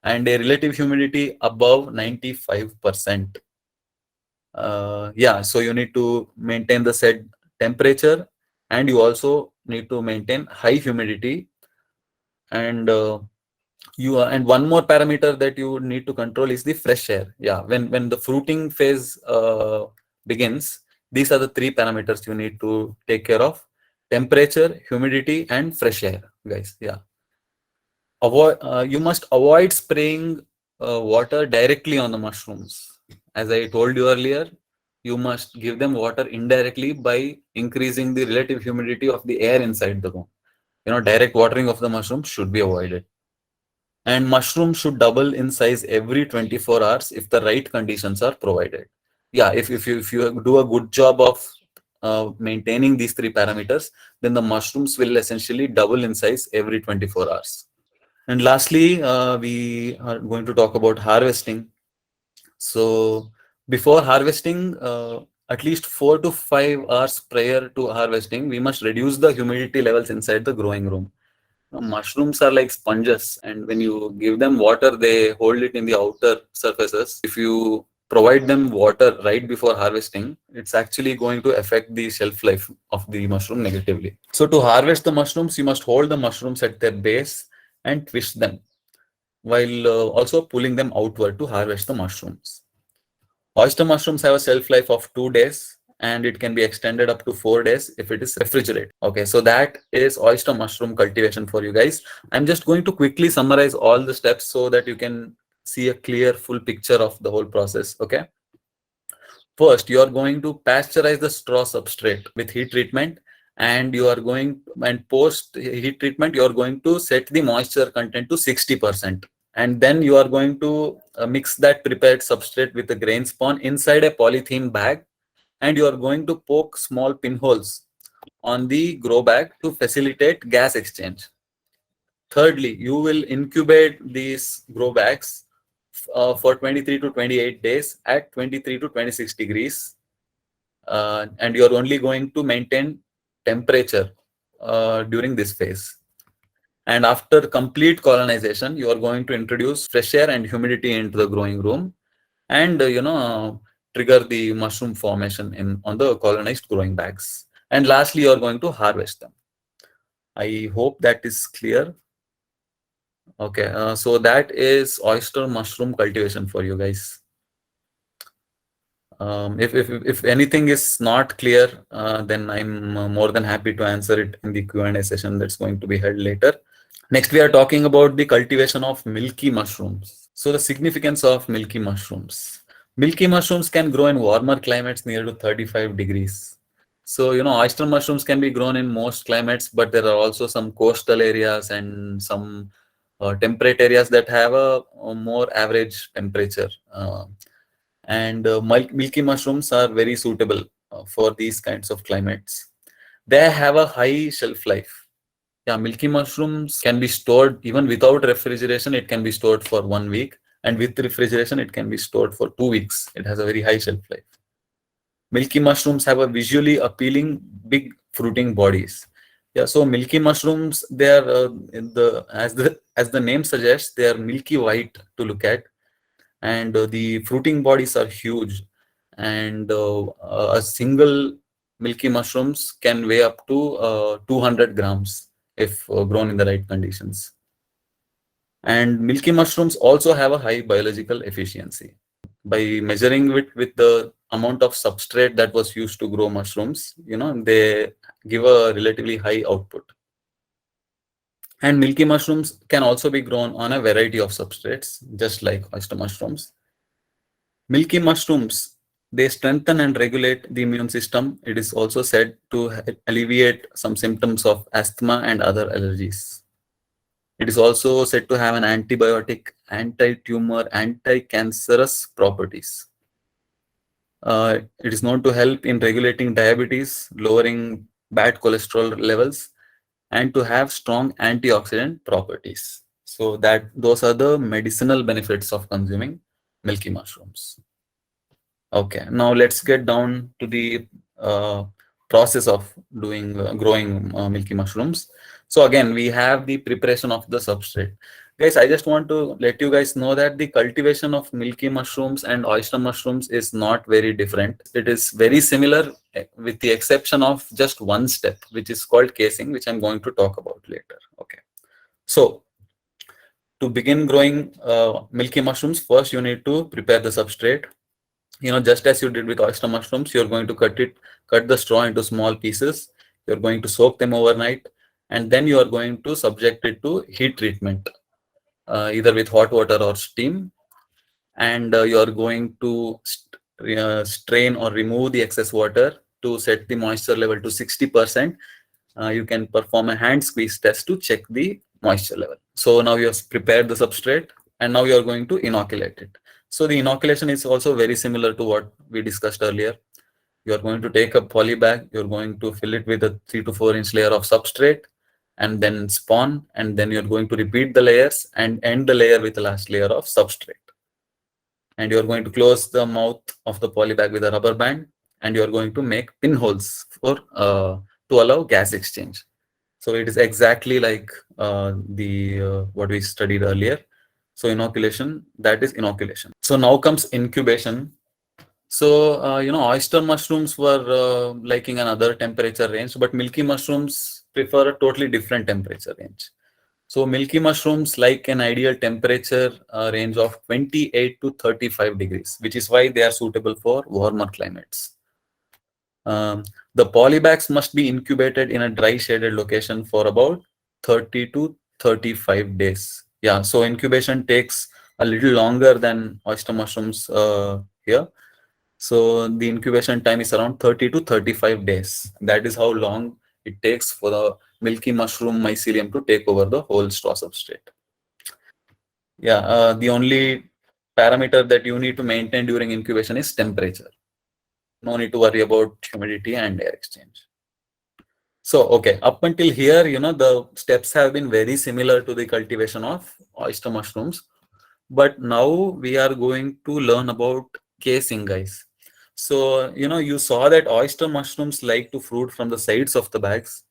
and a relative humidity above 95%. Yeah, so you need to maintain the said temperature, and you also need to maintain high humidity. And and one more parameter that you need to control is the fresh air. Yeah, when the fruiting phase begins, these are the three parameters you need to take care of: temperature, humidity, and fresh air, guys. Yeah. You must avoid spraying water directly on the mushrooms. As I told you earlier, you must give them water indirectly by increasing the relative humidity of the air inside the room. Direct watering of the mushrooms should be avoided. And mushrooms should double in size every 24 hours if the right conditions are provided. Yeah, if you do a good job of maintaining these three parameters, then the mushrooms will essentially double in size every 24 hours. And lastly, we are going to talk about harvesting. So before harvesting, at least 4 to 5 hours prior to harvesting, we must reduce the humidity levels inside the growing room. Mushrooms are like sponges, and when you give them water, they hold it in the outer surfaces. If you provide them water right before harvesting, it's actually going to affect the shelf life of the mushroom negatively. So to harvest the mushrooms, you must hold the mushrooms at their base and twist them while also pulling them outward to harvest the mushrooms. Oyster mushrooms have a shelf life of 2 days, and it can be extended up to 4 days if it is refrigerated. Okay, so that is oyster mushroom cultivation for you guys. I'm just going to quickly summarize all the steps so that you can see a clear full picture of the whole process. Okay. First, you are going to pasteurize the straw substrate with heat treatment, and post heat treatment, you are going to set the moisture content to 60%. And then you are going to mix that prepared substrate with a grain spawn inside a polythene bag, and you are going to poke small pinholes on the grow bag to facilitate gas exchange. Thirdly, you will incubate these grow bags for 23 to 28 days at 23 to 26 degrees. And you're only going to maintain temperature during this phase. And after complete colonization, you are going to introduce fresh air and humidity into the growing room, and trigger the mushroom formation on the colonized growing bags. And lastly, you are going to harvest them. I hope that is clear. Okay, so that is oyster mushroom cultivation for you guys. If anything is not clear, then I'm more than happy to answer it in the Q&A session that's going to be held later. Next, we are talking about the cultivation of milky mushrooms. So the significance of milky mushrooms. Milky mushrooms can grow in warmer climates near to 35 degrees. So, oyster mushrooms can be grown in most climates, but there are also some coastal areas and some temperate areas that have a more average temperature. And milky mushrooms are very suitable for these kinds of climates. They have a high shelf life. Yeah, milky mushrooms can be stored even without refrigeration. It can be stored for 1 week, and with refrigeration, it can be stored for 2 weeks. It has a very high shelf life. Milky mushrooms have a visually appealing, big fruiting bodies. Yeah, so milky mushrooms, they are as the name suggests, they are milky white to look at, and the fruiting bodies are huge, and a single milky mushrooms can weigh up to 200 grams if grown in the right conditions. And milky mushrooms also have a high biological efficiency. By measuring it with the amount of substrate that was used to grow mushrooms, they give a relatively high output. And milky mushrooms can also be grown on a variety of substrates, just like oyster mushrooms. Milky mushrooms, they strengthen and regulate the immune system. It is also said to alleviate some symptoms of asthma and other allergies. It is also said to have an antibiotic, anti-tumor, anti-cancerous properties. It is known to help in regulating diabetes, lowering bad cholesterol levels, and to have strong antioxidant properties. So that those are the medicinal benefits of consuming milky mushrooms. Okay, now let's get down to the process of doing growing milky mushrooms. So again, we have the preparation of the substrate. Guys, I just want to let you guys know that the cultivation of milky mushrooms and oyster mushrooms is not very different. It is very similar with the exception of just one step, which is called casing, which I'm going to talk about later. Okay. So to begin growing milky mushrooms, first you need to prepare the substrate. Just as you did with oyster mushrooms, you're going to cut the straw into small pieces. You're going to soak them overnight, and then you are going to subject it to heat treatment, either with hot water or steam. And you are going to strain or remove the excess water to set the moisture level to 60%. You can perform a hand squeeze test to check the moisture level. So now you have prepared the substrate, and now you are going to inoculate it. So the inoculation is also very similar to what we discussed earlier. You are going to take a poly bag, you're going to fill it with a 3 to 4 inch layer of substrate, and then spawn, and then you're going to repeat the layers and end the layer with the last layer of substrate. And you're going to close the mouth of the poly bag with a rubber band, and you're going to make pinholes for to allow gas exchange. So it is exactly like the what we studied earlier. So inoculation, that is inoculation. So now comes incubation. So oyster mushrooms were liking another temperature range, but milky mushrooms prefer a totally different temperature range. So milky mushrooms like an ideal temperature range of 28 to 35 degrees, which is why they are suitable for warmer climates. The polybags must be incubated in a dry shaded location for about 30 to 35 days. Yeah, so incubation takes a little longer than oyster mushrooms here. So the incubation time is around 30 to 35 days. That is how long it takes for the milky mushroom mycelium to take over the whole straw substrate. Yeah, the only parameter that you need to maintain during incubation is temperature. No need to worry about humidity and air exchange. So, okay, up until here, the steps have been very similar to the cultivation of oyster mushrooms. But now we are going to learn about casing, guys. So, you saw that oyster mushrooms like to fruit from the sides of the bags.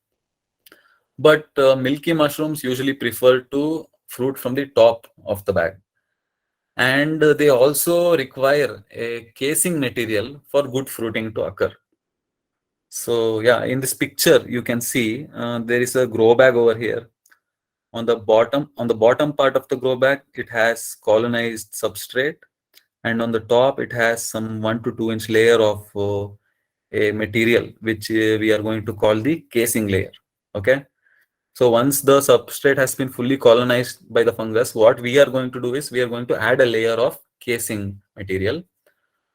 But milky mushrooms usually prefer to fruit from the top of the bag. And they also require a casing material for good fruiting to occur. So yeah, in this picture, you can see there is a grow bag over here. On the bottom part of the grow bag, it has colonized substrate. And on the top, it has some 1 to 2 inch layer of a material, which we are going to call the casing layer. Okay. So once the substrate has been fully colonized by the fungus, what we are going to do is we are going to add a layer of casing material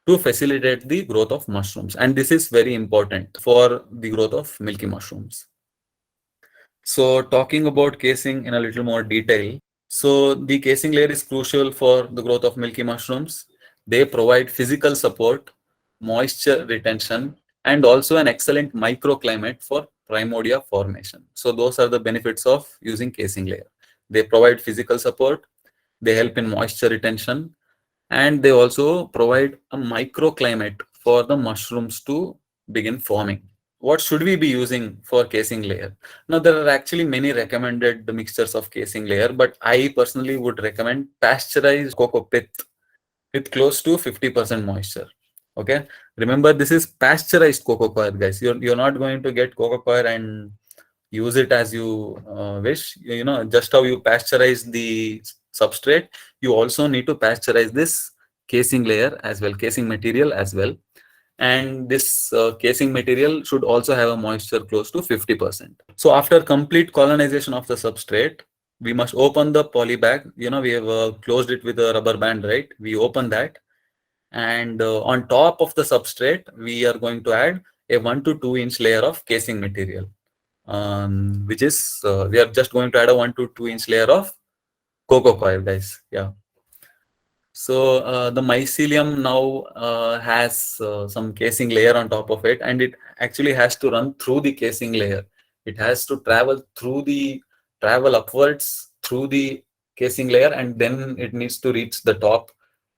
to facilitate the growth of mushrooms. And this is very important for the growth of milky mushrooms. So talking about casing in a little more detail. So the casing layer is crucial for the growth of milky mushrooms. They provide physical support, moisture retention, and also an excellent microclimate for primordia formation. So those are the benefits of using casing layer. They provide physical support, they help in moisture retention, and they also provide a microclimate for the mushrooms to begin forming. What should we be using for casing layer? Now, there are actually many recommended mixtures of casing layer, but I personally would recommend pasteurized cocoa pith with close to 50% moisture. Okay, remember this is pasteurized cocoa coir, guys. You're not going to get cocoa coir and use it as you wish. Just how you pasteurize the substrate, you also need to pasteurize this casing layer as well, casing material as well. And this casing material should also have a moisture close to 50%. So after complete colonization of the substrate, we must open the poly bag. We have closed it with a rubber band, right? We open that, and on top of the substrate, we are going to add a 1 to 2 inch layer of casing material, which is we are just going to add a 1 to 2 inch layer of cocoa coir, guys. Yeah. So the mycelium now has some casing layer on top of it, and it actually has to run through the casing layer. It has to travel upwards through the casing layer, and then it needs to reach the top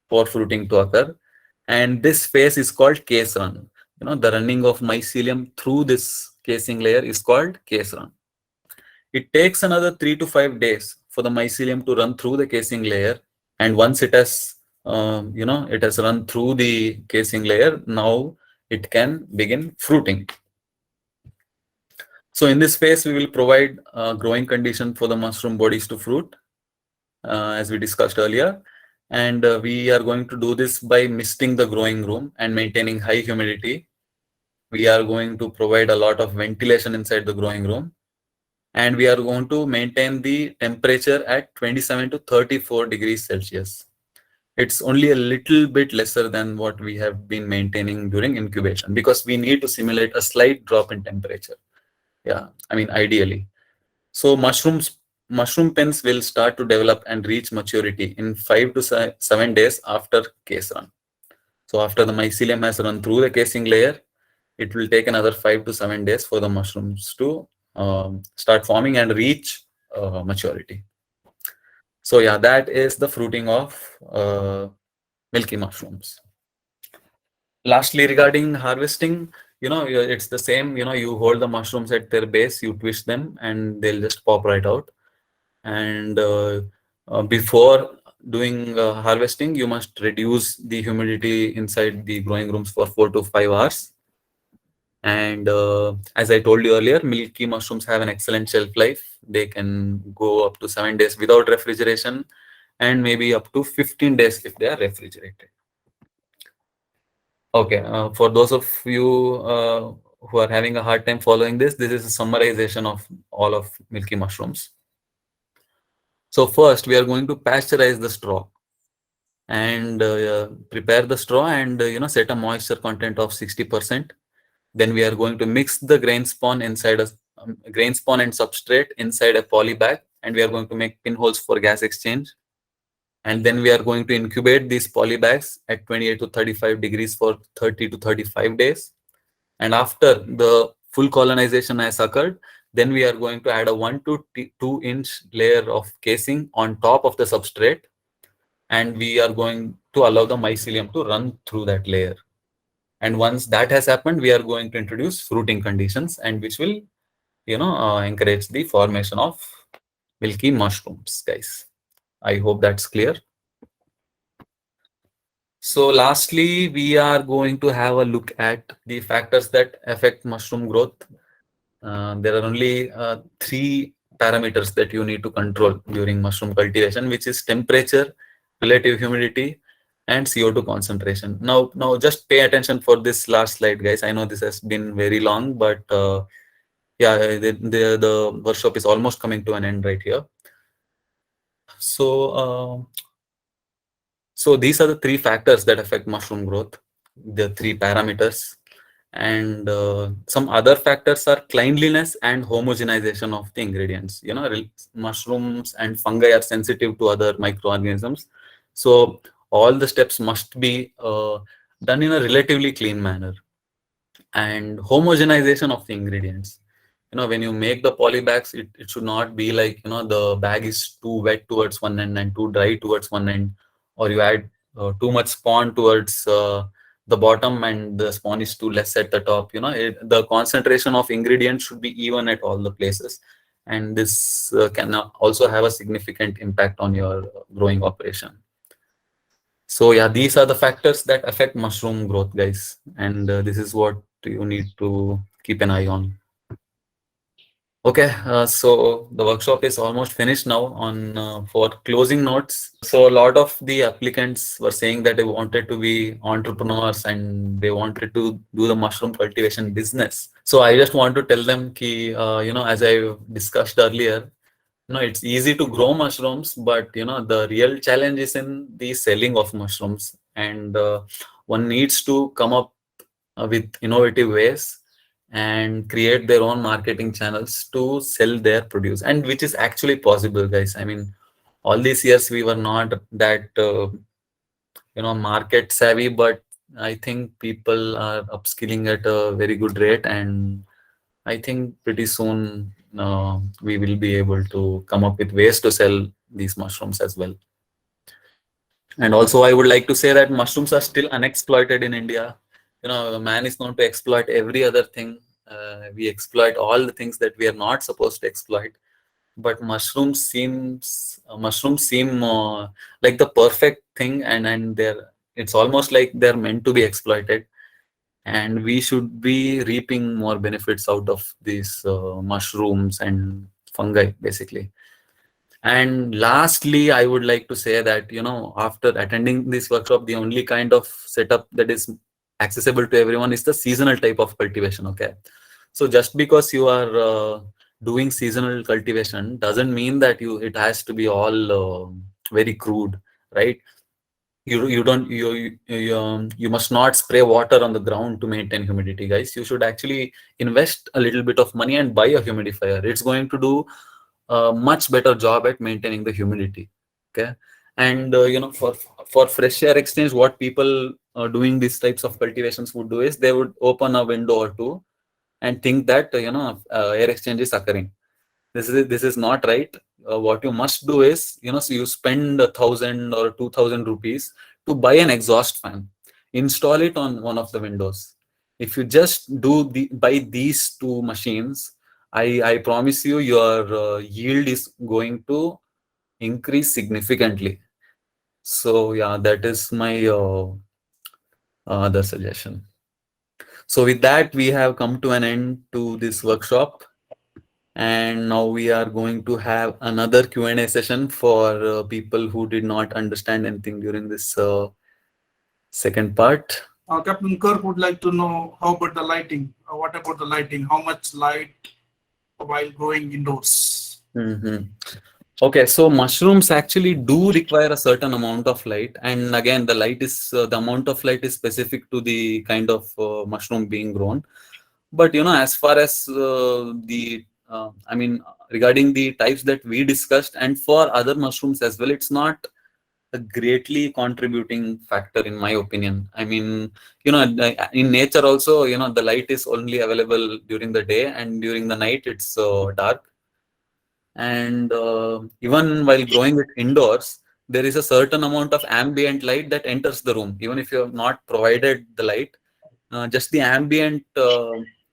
for fruiting to occur. And this phase is called case run. The running of mycelium through this casing layer is called case run. It takes another 3 to 5 days for the mycelium to run through the casing layer. And once it has run through the casing layer, now it can begin fruiting. So in this phase, we will provide a growing condition for the mushroom bodies to fruit, as we discussed earlier. And we are going to do this by misting the growing room and maintaining high humidity. We are going to provide a lot of ventilation inside the growing room. And we are going to maintain the temperature at 27 to 34 degrees Celsius. It's only a little bit lesser than what we have been maintaining during incubation, because we need to simulate a slight drop in temperature. Yeah, I mean, ideally. So mushroom pens will start to develop and reach maturity in 5 to 7 days after case run. So after the mycelium has run through the casing layer, it will take another 5 to 7 days for the mushrooms to start forming and reach maturity. So yeah, that is the fruiting of milky mushrooms. Lastly, regarding harvesting, it's the same. You hold the mushrooms at their base, you twist them, and they'll just pop right out. And before doing harvesting, you must reduce the humidity inside the growing rooms for 4 to 5 hours. And as I told you earlier, milky mushrooms have an excellent shelf life. They can go up to 7 days without refrigeration, and maybe up to 15 days if they are refrigerated. Okay, for those of you who are having a hard time following this is a summarization of all of milky mushrooms. So first, we are going to pasteurize the straw and prepare the straw and set a moisture content of 60%. Then we are going to mix the grain spawn inside grain spawn and substrate inside a poly bag, and we are going to make pinholes for gas exchange. And then we are going to incubate these poly bags at 28 to 35 degrees for 30 to 35 days. And after the full colonization has occurred, then we are going to add a 1 to 2 inch layer of casing on top of the substrate. And we are going to allow the mycelium to run through that layer. And once that has happened, we are going to introduce fruiting conditions, and which will, encourage the formation of milky mushrooms, guys. I hope that's clear. So lastly, we are going to have a look at the factors that affect mushroom growth. There are only 3 parameters that you need to control during mushroom cultivation, which is temperature, relative humidity, and CO2 concentration. Now just pay attention for this last slide, guys. I know this has been very long, but yeah, the workshop is almost coming to an end right here. So these are the 3 factors that affect mushroom growth, the 3 parameters. And some other factors are cleanliness and homogenization of the ingredients. Mushrooms and fungi are sensitive to other microorganisms. So all the steps must be done in a relatively clean manner. And homogenization of the ingredients. When you make the poly bags, it should not be like, the bag is too wet towards one end and too dry towards one end, or you add too much spawn towards the bottom and the spawn is too less at the top. The concentration of ingredients should be even at all the places. And this can also have a significant impact on your growing operation. So yeah, these are the factors that affect mushroom growth, guys. And this is what you need to keep an eye on. Okay, so the workshop is almost finished now. For closing notes, so a lot of the applicants were saying that they wanted to be entrepreneurs and they wanted to do the mushroom cultivation business. So I just want to tell them ki, as I discussed earlier, it's easy to grow mushrooms, but the real challenge is in the selling of mushrooms, and one needs to come up with innovative ways and create their own marketing channels to sell their produce, and which is actually possible, guys. I mean, all these years we were not that market savvy, but I think people are upskilling at a very good rate, and I think pretty soon we will be able to come up with ways to sell these mushrooms as well. And also, I would like to say that mushrooms are still unexploited in India. Man is known to exploit every other thing. We exploit all the things that we are not supposed to exploit. But mushrooms seem like the perfect thing, and it's almost like they're meant to be exploited. And we should be reaping more benefits out of these mushrooms and fungi, basically. And lastly, I would like to say that, after attending this workshop, the only kind of setup that is accessible to everyone is the seasonal type of cultivation. Okay. So just because you are doing seasonal cultivation doesn't mean that it has to be all very crude, right? You don't you must not spray water on the ground to maintain humidity, guys. You should actually invest a little bit of money and buy a humidifier. It's going to do a much better job at maintaining the humidity. Okay. And for fresh air exchange, what people doing these types of cultivations would do is they would open a window or two and think that air exchange is occurring. This is not right. What you must do is, so you spend 1,000 or 2,000 rupees to buy an exhaust fan, install it on one of the windows. If you just buy these two machines, I promise you your yield is going to increase significantly. So yeah, that is my other suggestion. So with that, we have come to an end to this workshop. And now we are going to have another Q&A session for people who did not understand anything during this second part. Captain Kirk would like to know how about the lighting? What about the lighting? How much light while growing indoors? Okay, so mushrooms actually do require a certain amount of light, and again, the amount of light is specific to the kind of mushroom being grown. But as far as regarding the types that we discussed, and for other mushrooms as well, it's not a greatly contributing factor in my opinion. I mean, in nature also, the light is only available during the day, and during the night it's dark. And even while growing it indoors, there is a certain amount of ambient light that enters the room, even if you have not provided the light. Just the ambient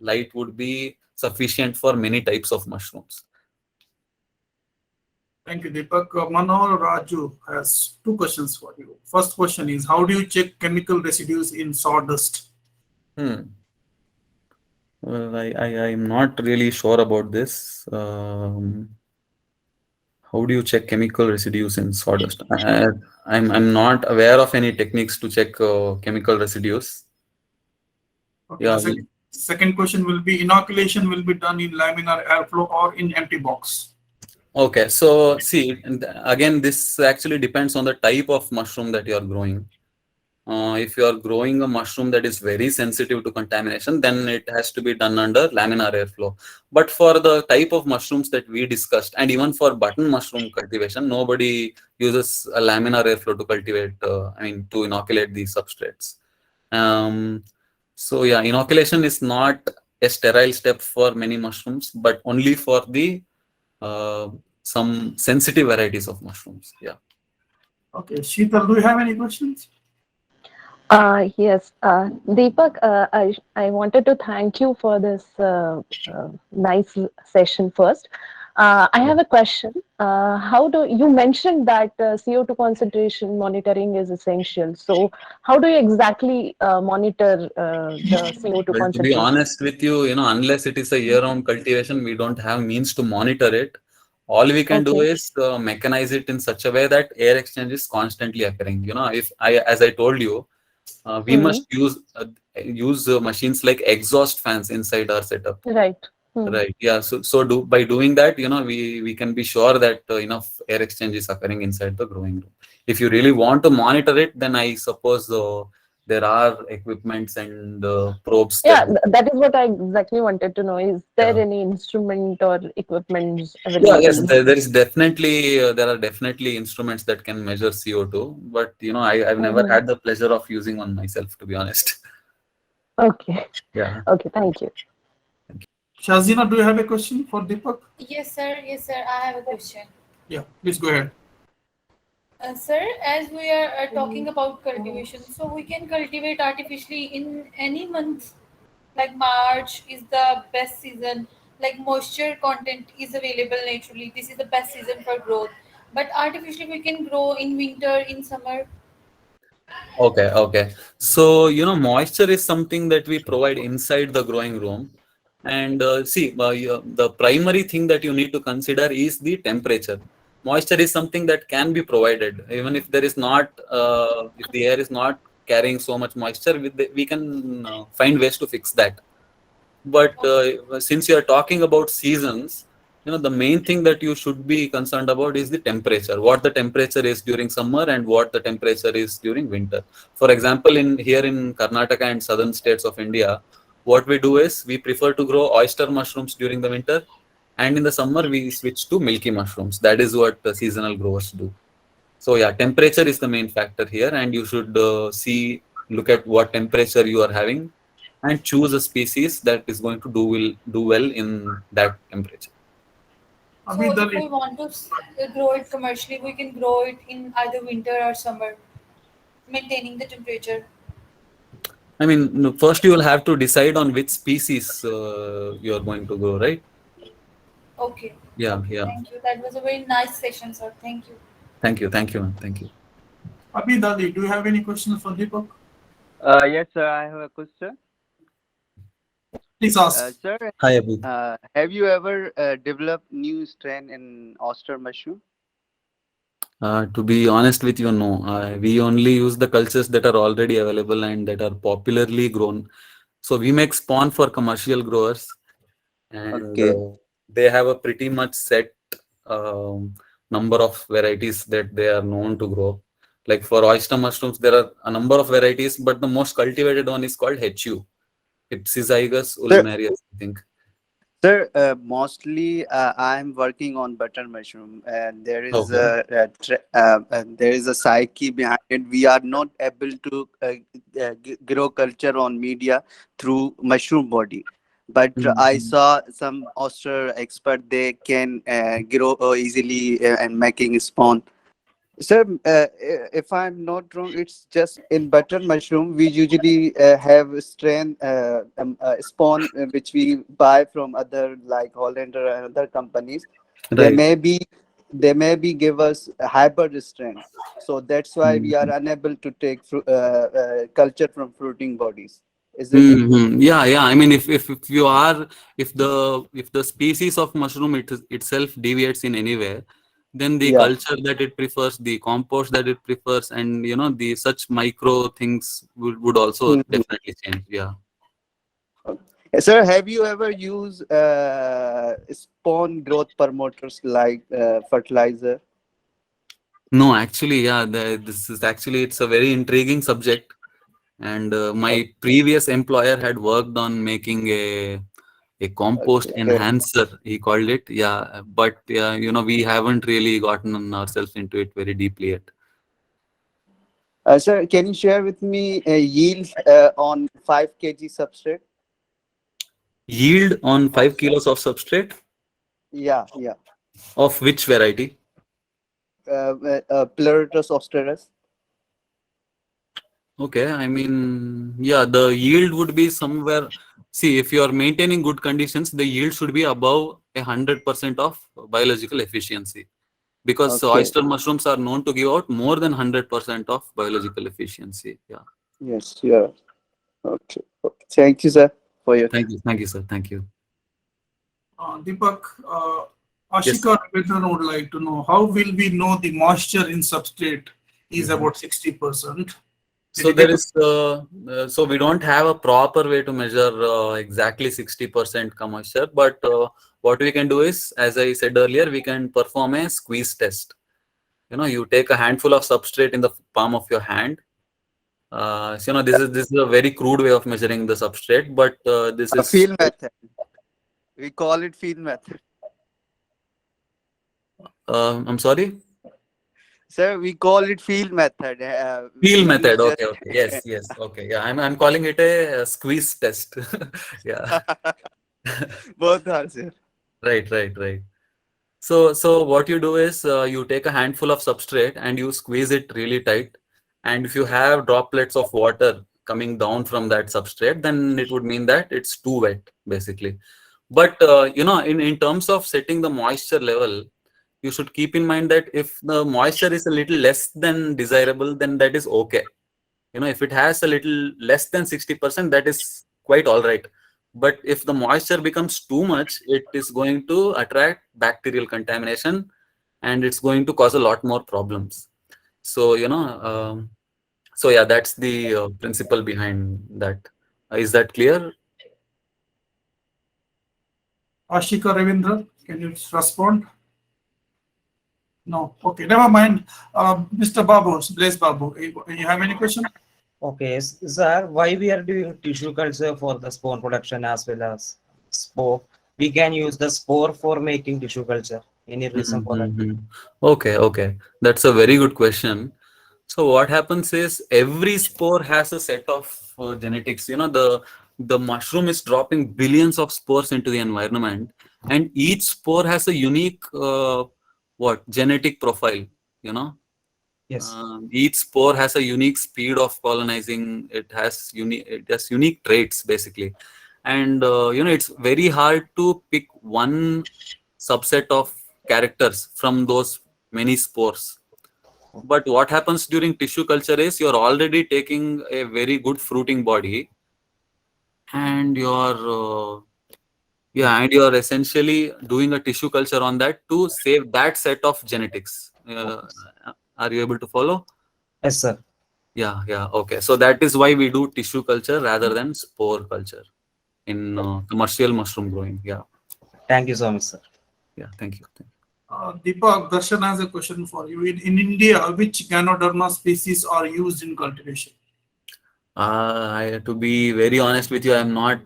light would be sufficient for many types of mushrooms. Thank you, Deepak. Manohar Raju has two questions for you. First question is, how do you check chemical residues in sawdust? Well, I'm not really sure about this. How do you check chemical residues in sawdust? I'm not aware of any techniques to check chemical residues. Okay, Yeah. Second question will be, inoculation will be done in laminar airflow or in empty box? Okay, so see, again, this actually depends on the type of mushroom that you are growing. If you are growing a mushroom that is very sensitive to contamination, then it has to be done under laminar airflow. But for the type of mushrooms that we discussed, and even for button mushroom cultivation, nobody uses a laminar airflow to cultivate, to inoculate these substrates. So yeah, inoculation is not a sterile step for many mushrooms, but only for the some sensitive varieties of mushrooms. Yeah. Okay, Sheetal, do you have any questions? Yes, Deepak, I wanted to thank you for this nice session first. I have a question. How do you mentioned that CO2 concentration monitoring is essential? So, how do you exactly monitor the CO2 Well, to be concentration? honest with you, unless it is a year-round cultivation, we don't have means to monitor it. All we can do Okay. is mechanize it in such a way that air exchange is constantly occurring. As I told you, we Hmm. must use machines like exhaust fans inside our setup. Right. Hmm. Right. Yeah. So by doing that, we can be sure that enough air exchange is occurring inside the growing room. If you really want to monitor it, then I suppose there are equipments and probes that. Yeah, that is what I exactly wanted to know. Is there Yeah. any instrument or equipment Yeah. Yes. available? There is definitely there are definitely instruments that can measure CO2, but I've never Hmm. had the pleasure of using one myself, to be honest. Okay. Yeah. Okay. Thank you. Shazina, do you have a question for Deepak? Yes, sir. Yes, sir. I have a question. Yeah, please go ahead. Sir, as we are talking about cultivation, so we can cultivate artificially in any month. Like March is the best season. Like moisture content is available naturally. This is the best season for growth. But artificially, we can grow in winter, in summer. Okay, okay. So, moisture is something that we provide inside the growing room. And see, the primary thing that you need to consider is the temperature. Moisture is something that can be provided, even if there is not, if the air is not carrying so much moisture, we can find ways to fix that. But since you are talking about seasons, the main thing that you should be concerned about is the temperature. What the temperature is during summer and what the temperature is during winter. For example, in here in Karnataka and southern states of India, what we do is we prefer to grow oyster mushrooms during the winter, and in the summer we switch to milky mushrooms. That is what seasonal growers do. So yeah, temperature is the main factor here, and you should look at what temperature you are having, and choose a species that is going to do well in that temperature. So if Abhi, we want to grow it commercially, we can grow it in either winter or summer, maintaining the temperature. I mean, no, first you will have to decide on which species you are going to grow, right? Okay. Yeah, Okay. yeah. Thank you. That was a very nice session, sir. Thank you. Thank you, man. Thank you. Abhi, do you have any questions for Deepak? Yes, sir, I have a question. Please ask. Sir, Hi, Abhi. have you ever developed new strain in oyster mushroom? To be honest with you, no. We only use the cultures that are already available and that are popularly grown. So we make spawn for commercial growers, and Okay. they have a pretty much set um, number of varieties that they are known to grow. Like for oyster mushrooms, there are a number of varieties, but the most cultivated one is called HU. Ipsizygus Sir, ulmarius, I think. sir, mostly I'm working on butter mushroom, and Okay. there is a psyche behind it. We are not able to grow culture on media through mushroom body, but I Mhm. saw some oyster expert they can grow easily and making spawn. Sir, if I'm not wrong, it's just in butter mushroom. We usually have strain spawn which we buy from other like Hollander and other companies. They Right. may be they may be give us a hybrid strain. So that's why we are Mhm. unable to take culture from fruiting bodies. Is it? Yeah, yeah. I mean, if you are if the species of mushroom itself deviates in any way, then the Yeah. culture that it prefers, the compost that it prefers, and the such micro things would also Mhm. definitely change. Yeah. Sir, have you ever used spawn growth promoters like fertilizer? No, actually, yeah. This is actually it's a very intriguing subject, and my previous employer had worked on making a compost Okay. enhancer, he called it. Yeah, but yeah, we haven't really gotten ourselves into it very deeply yet. Sir, can you share with me a yield on 5 kg substrate? Yield on 5 kilos of substrate, Yeah, yeah. of which variety? Pleurotus australis. Okay, I mean, yeah, the yield would be somewhere. See, if you are maintaining good conditions, the yield should be above 100% of biological efficiency, because Okay. oyster mushrooms are known to give out more than 100% of biological efficiency. Yeah. Yes, yeah. Okay. Okay. Thank you, sir, for your time. Thank you, sir. Thank you. Deepak, Yes. Ashika Vedan would like to know how will we know the moisture in substrate is Mhm. about 60%? Did So you get? so we don't have a proper way to measure exactly 60% moisture, but what we can do is, as I said earlier, we can perform a squeeze test. You take a handful of substrate in the palm of your hand. So this is a very crude way of measuring the substrate, but this is. Field method. We call it field method. I'm sorry. Sir, we call it field method. Peel We use method. just Okay. Okay. Yes. Yes. Okay. Yeah. I'm calling it a squeeze test. Yeah. Both are, sir. Right, right, right. So what you do is you take a handful of substrate and you squeeze it really tight. And if you have droplets of water coming down from that substrate, then it would mean that it's too wet, basically. But in terms of setting the moisture level, you should keep in mind that if the moisture is a little less than desirable, then that is okay. If it has a little less than 60%, that is quite all right. But if the moisture becomes too much, it is going to attract bacterial contamination and it's going to cause a lot more problems. So, so yeah, that's the principle behind that. Is that clear? Ashika Ravindra, can you respond? No. Okay, never mind. Mr. Babu, Blaze Babu, you have any question? Okay, sir, why we are doing tissue culture for the spawn production as well as spore? We can use the spore for making tissue culture. Any reason for that? Mhm. Okay, okay. That's a very good question. So what happens is every spore has a set of genetics. The mushroom is dropping billions of spores into the environment, and each spore has a unique what genetic profile. You know, Yes. each spore has a unique speed of colonizing. It has unique traits basically, and it's very hard to pick one subset of characters from those many spores. But what happens during tissue culture is you're already taking a very good fruiting body, and you're essentially doing a tissue culture on that to save that set of genetics. Are you able to follow? Yes, sir. Yeah, yeah. Okay. So that is why we do tissue culture rather than spore culture in commercial mushroom growing. Yeah, Thank you so much, sir. yeah. Thank you. Deepak, Darshan has a question for you. In India, which Ganoderma species are used in cultivation? To be very honest with you, I'm not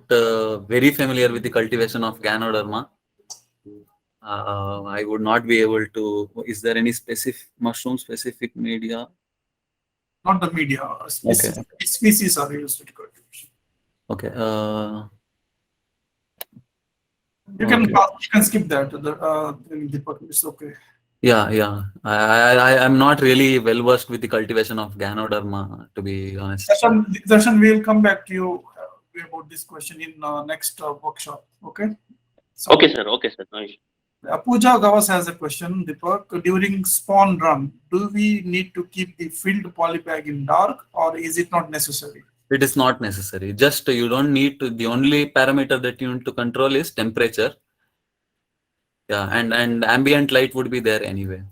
very familiar with the cultivation of Ganoderma. I would not be able to. Is there any specific mushroom specific media? Not the media, Okay. species are used in cultivation. Okay. Okay. You can skip that. Deepak, it's okay. Yeah, yeah. I'm not really well versed with the cultivation of Ganoderma, to be honest. Darshan, we'll come back to you about this question in next workshop. Okay. So, Okay, sir. Okay, sir. No issue. Pooja Gavas has a question. Deepak, during spawn run, do we need to keep the filled polybag in dark, or is it not necessary? It is not necessary. Just you don't need to. The only parameter that you need to control is temperature. Yeah, and ambient light would be there anyway.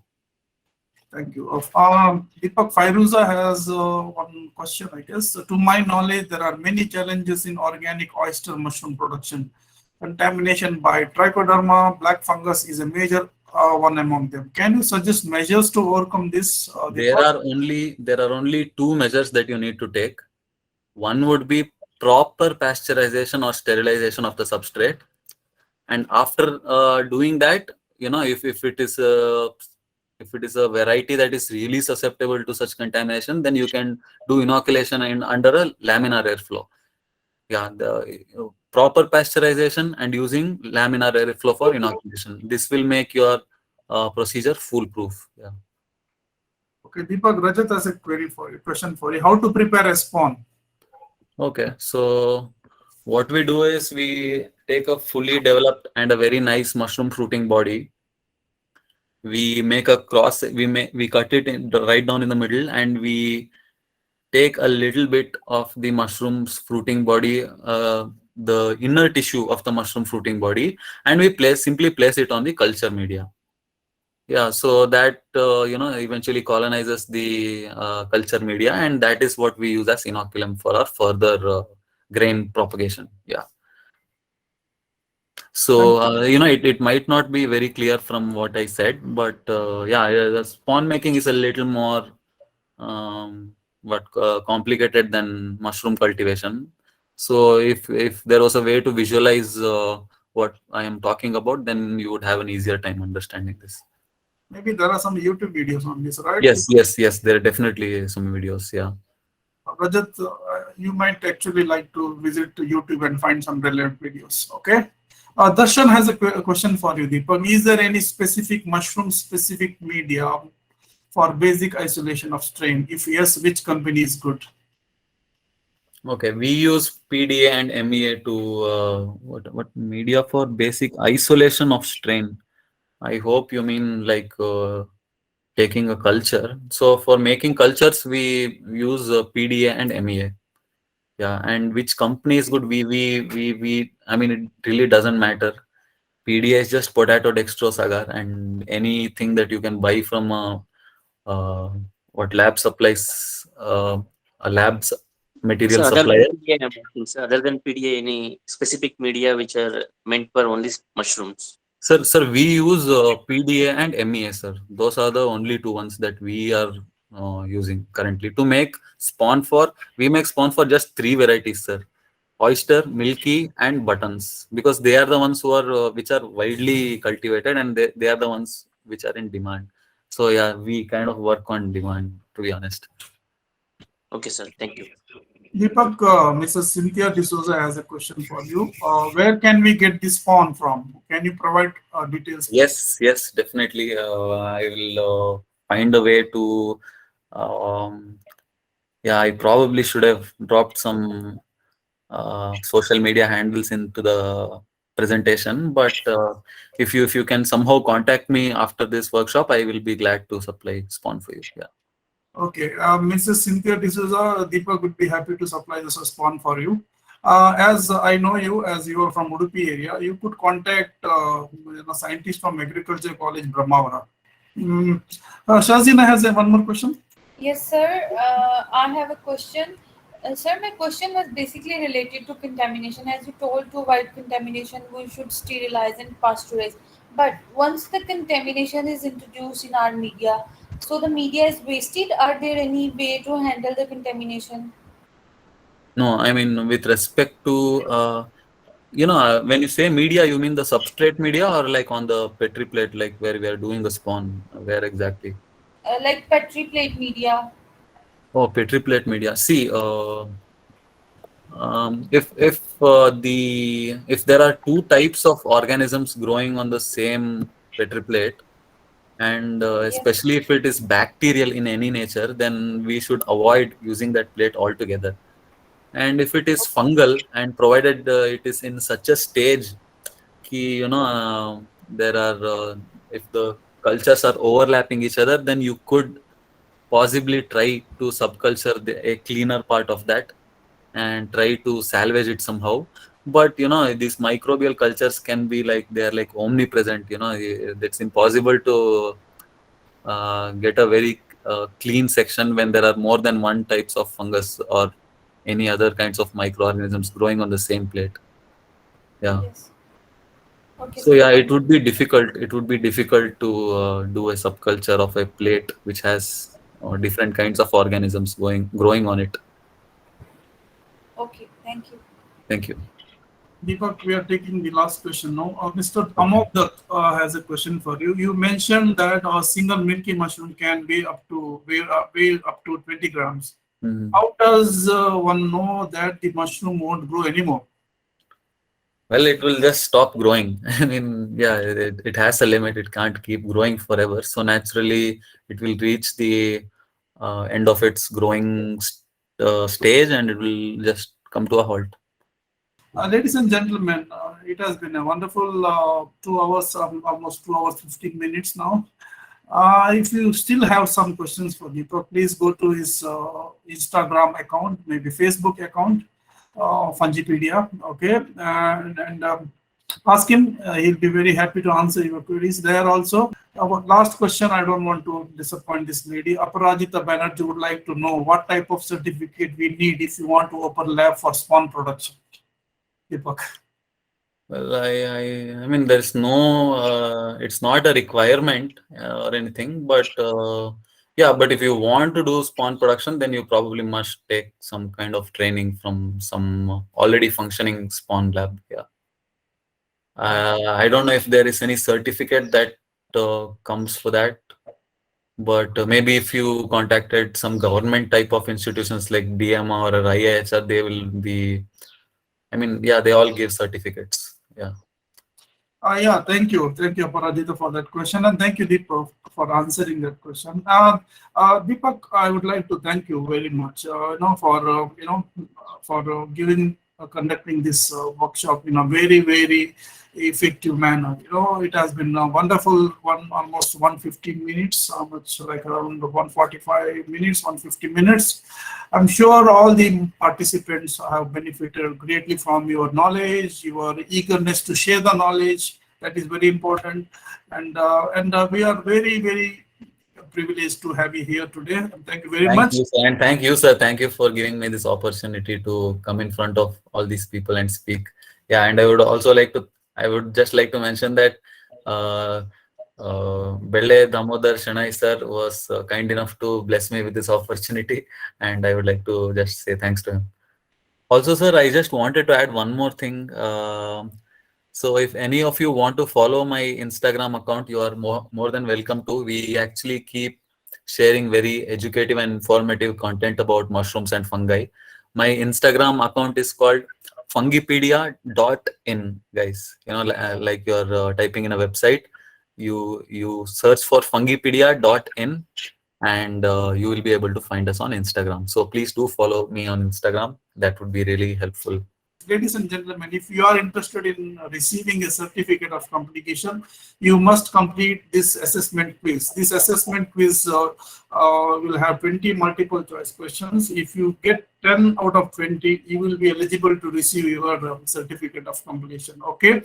Thank you. Deepak Fairuza has one question, I guess. To my knowledge, there are many challenges in organic oyster mushroom production. Contamination by trichoderma, black fungus is a major one among them. Can you suggest measures to overcome this? There are only two measures that you need to take. One would be proper pasteurization or sterilization of the substrate, and after doing that, if it is a variety that is really susceptible to such contamination, then you can do inoculation under a laminar airflow. Yeah, the proper pasteurization and using laminar airflow for inoculation. This will make your procedure foolproof. Yeah. Okay, Deepak, Rajat has a question for you. How to prepare a spawn? Okay, so what we do is we take a fully developed and a very nice mushroom fruiting body. We make a cross. We cut it right down in the middle, and we take a little bit of the mushroom's fruiting body, the inner tissue of the mushroom fruiting body, and we simply place it on the culture media. Yeah, so that eventually colonizes the culture media, and that is what we use as inoculum for our further grain propagation. Yeah. So it might not be very clear from what I said, but the spawn making is a little more complicated than mushroom cultivation. So if there was a way to visualize what I am talking about, then you would have an easier time understanding this. Maybe there are some YouTube videos on this, right? Yes. There are definitely some videos. Yeah. Rajat, you might actually like to visit YouTube and find some relevant videos. Okay. Darshan has a question for you, Deepak. Is there any specific mushroom-specific media for basic isolation of strain? If yes, which company is good? Okay, we use PDA and MEA to what media for basic isolation of strain. I hope you mean like taking a culture. So for making cultures, we use PDA and MEA. Yeah, and which company is good? We. I mean, it really doesn't matter. PDA is just potato dextrose agar, and anything that you can buy from uh, what lab supplies, a lab's material So other than supplier. PDA, I'm asking, sir, other than PDA, any specific media which are meant for only mushrooms? Sir, we use PDA and MEA, sir. Those are the only two ones that we are using currently to make spawn for. We make spawn for just three varieties, sir: oyster, milky, and buttons, because they are the ones who are which are widely cultivated, and they are the ones which are in demand. So yeah, we kind of work on demand, to be honest. Okay, sir. Thank you. Deepak, Mrs. Cynthia D'Souza has a question for you. Where can we get this spawn from? Can you provide details, please? Yes, definitely. I will find a way to. Um, yeah, I probably should have dropped some social media handles into the presentation, but if you can somehow contact me after this workshop, I will be glad to supply spawn for you. Yeah. Okay, Mrs. Cynthia D'Souza, Deepak would be happy to supply this spawn for you. As I know you, as you are from Udupi area, you could contact scientist from Agriculture College, Brahmavara. Mm. Shazina has one more question. Yes, sir. I have a question. Sir, my question was basically related to contamination. As you told, to avoid contamination, we should sterilize and pasteurize. But once the contamination is introduced in our media, so the media is wasted. Are there any way to handle the contamination? No, I mean with respect to when you say media, you mean the substrate media or like on the petri plate, like where we are doing the spawn, where exactly? Like petri plate media. Oh, petri plate media. See, if there are two types of organisms growing on the same petri plate, and Yes. especially if it is bacterial in any nature, then we should avoid using that plate altogether. And if it is fungal, and provided it is in such a stage ki, there are if the cultures are overlapping each other, then you could possibly try to subculture a cleaner part of that and try to salvage it somehow. But these microbial cultures can be like, they're like omnipresent. It's impossible to get a very clean section when there are more than one types of fungus or any other kinds of microorganisms growing on the same plate. Yeah. Yes. Okay, So sir. yeah, it Thank you. would be difficult. It would be difficult to do a subculture of a plate which has different kinds of organisms growing on it. Okay, thank you. Thank you. Deepak, we are taking the last question now. Mr. Amok Dutt has a question for you. You mentioned that a single milky mushroom can weigh up to 20 grams. Mhm. How does one know that the mushroom won't grow anymore? Well, it will just stop growing. I mean, yeah, it has a limit. It can't keep growing forever. So naturally, it will reach the end of its growing stage, and it will just come to a halt. Ladies and gentlemen, it has been a wonderful 2 hours, almost 2 hours, 15 minutes now. If you still have some questions for Deepak, please go to his Instagram account, maybe Facebook account, Fungipedia, okay, and ask him. He'll be very happy to answer your queries there also. Our last question, I don't want to disappoint this lady. Aparajita Banerjee would like to know what type of certificate we need if you want to open lab for spawn production. Deepak. Well, I mean, there's no, it's not a requirement or anything, but yeah, but if you want to do spawn production, then you probably must take some kind of training from some already functioning spawn lab. Yeah. I don't know if there is any certificate that comes for that, but maybe if you contacted some government type of institutions like DMA or IIHR, they will be, I mean, yeah, they all give certificates. Yeah. Yeah, thank you, Aparajita, for that question, and thank you, Deepak, for answering that question. Deepak, I would like to thank you very much, for giving conducting this workshop in a very very effective manner. It has been a wonderful one, almost 150 minutes, much like around 145 minutes, 150 minutes. I'm sure all the participants have benefited greatly from your knowledge, your eagerness to share the knowledge. That is very important, and we are very very privileged to have you here today. And thank you very Thank much. you, sir. And thank you, sir. Thank you for giving me this opportunity to come in front of all these people and speak. Yeah, and I would just like to mention that uh, Belle Damodar Shanai sir was kind enough to bless me with this opportunity, and I would like to just say thanks to him. Also, sir, I just wanted to add one more thing. So if any of you want to follow my Instagram account, you are more than welcome to. We actually keep sharing very educative and informative content about mushrooms and fungi. My Instagram account is called fungipedia.in, guys. Like you're typing in a website, you search for fungipedia.in, and you will be able to find us on Instagram. So please do follow me on Instagram. That would be really helpful. Ladies and gentlemen, if you are interested in receiving a certificate of completion, you must complete this assessment quiz. This assessment quiz will have 20 multiple choice questions. If you get 10 out of 20, you will be eligible to receive your certificate of completion. Okay.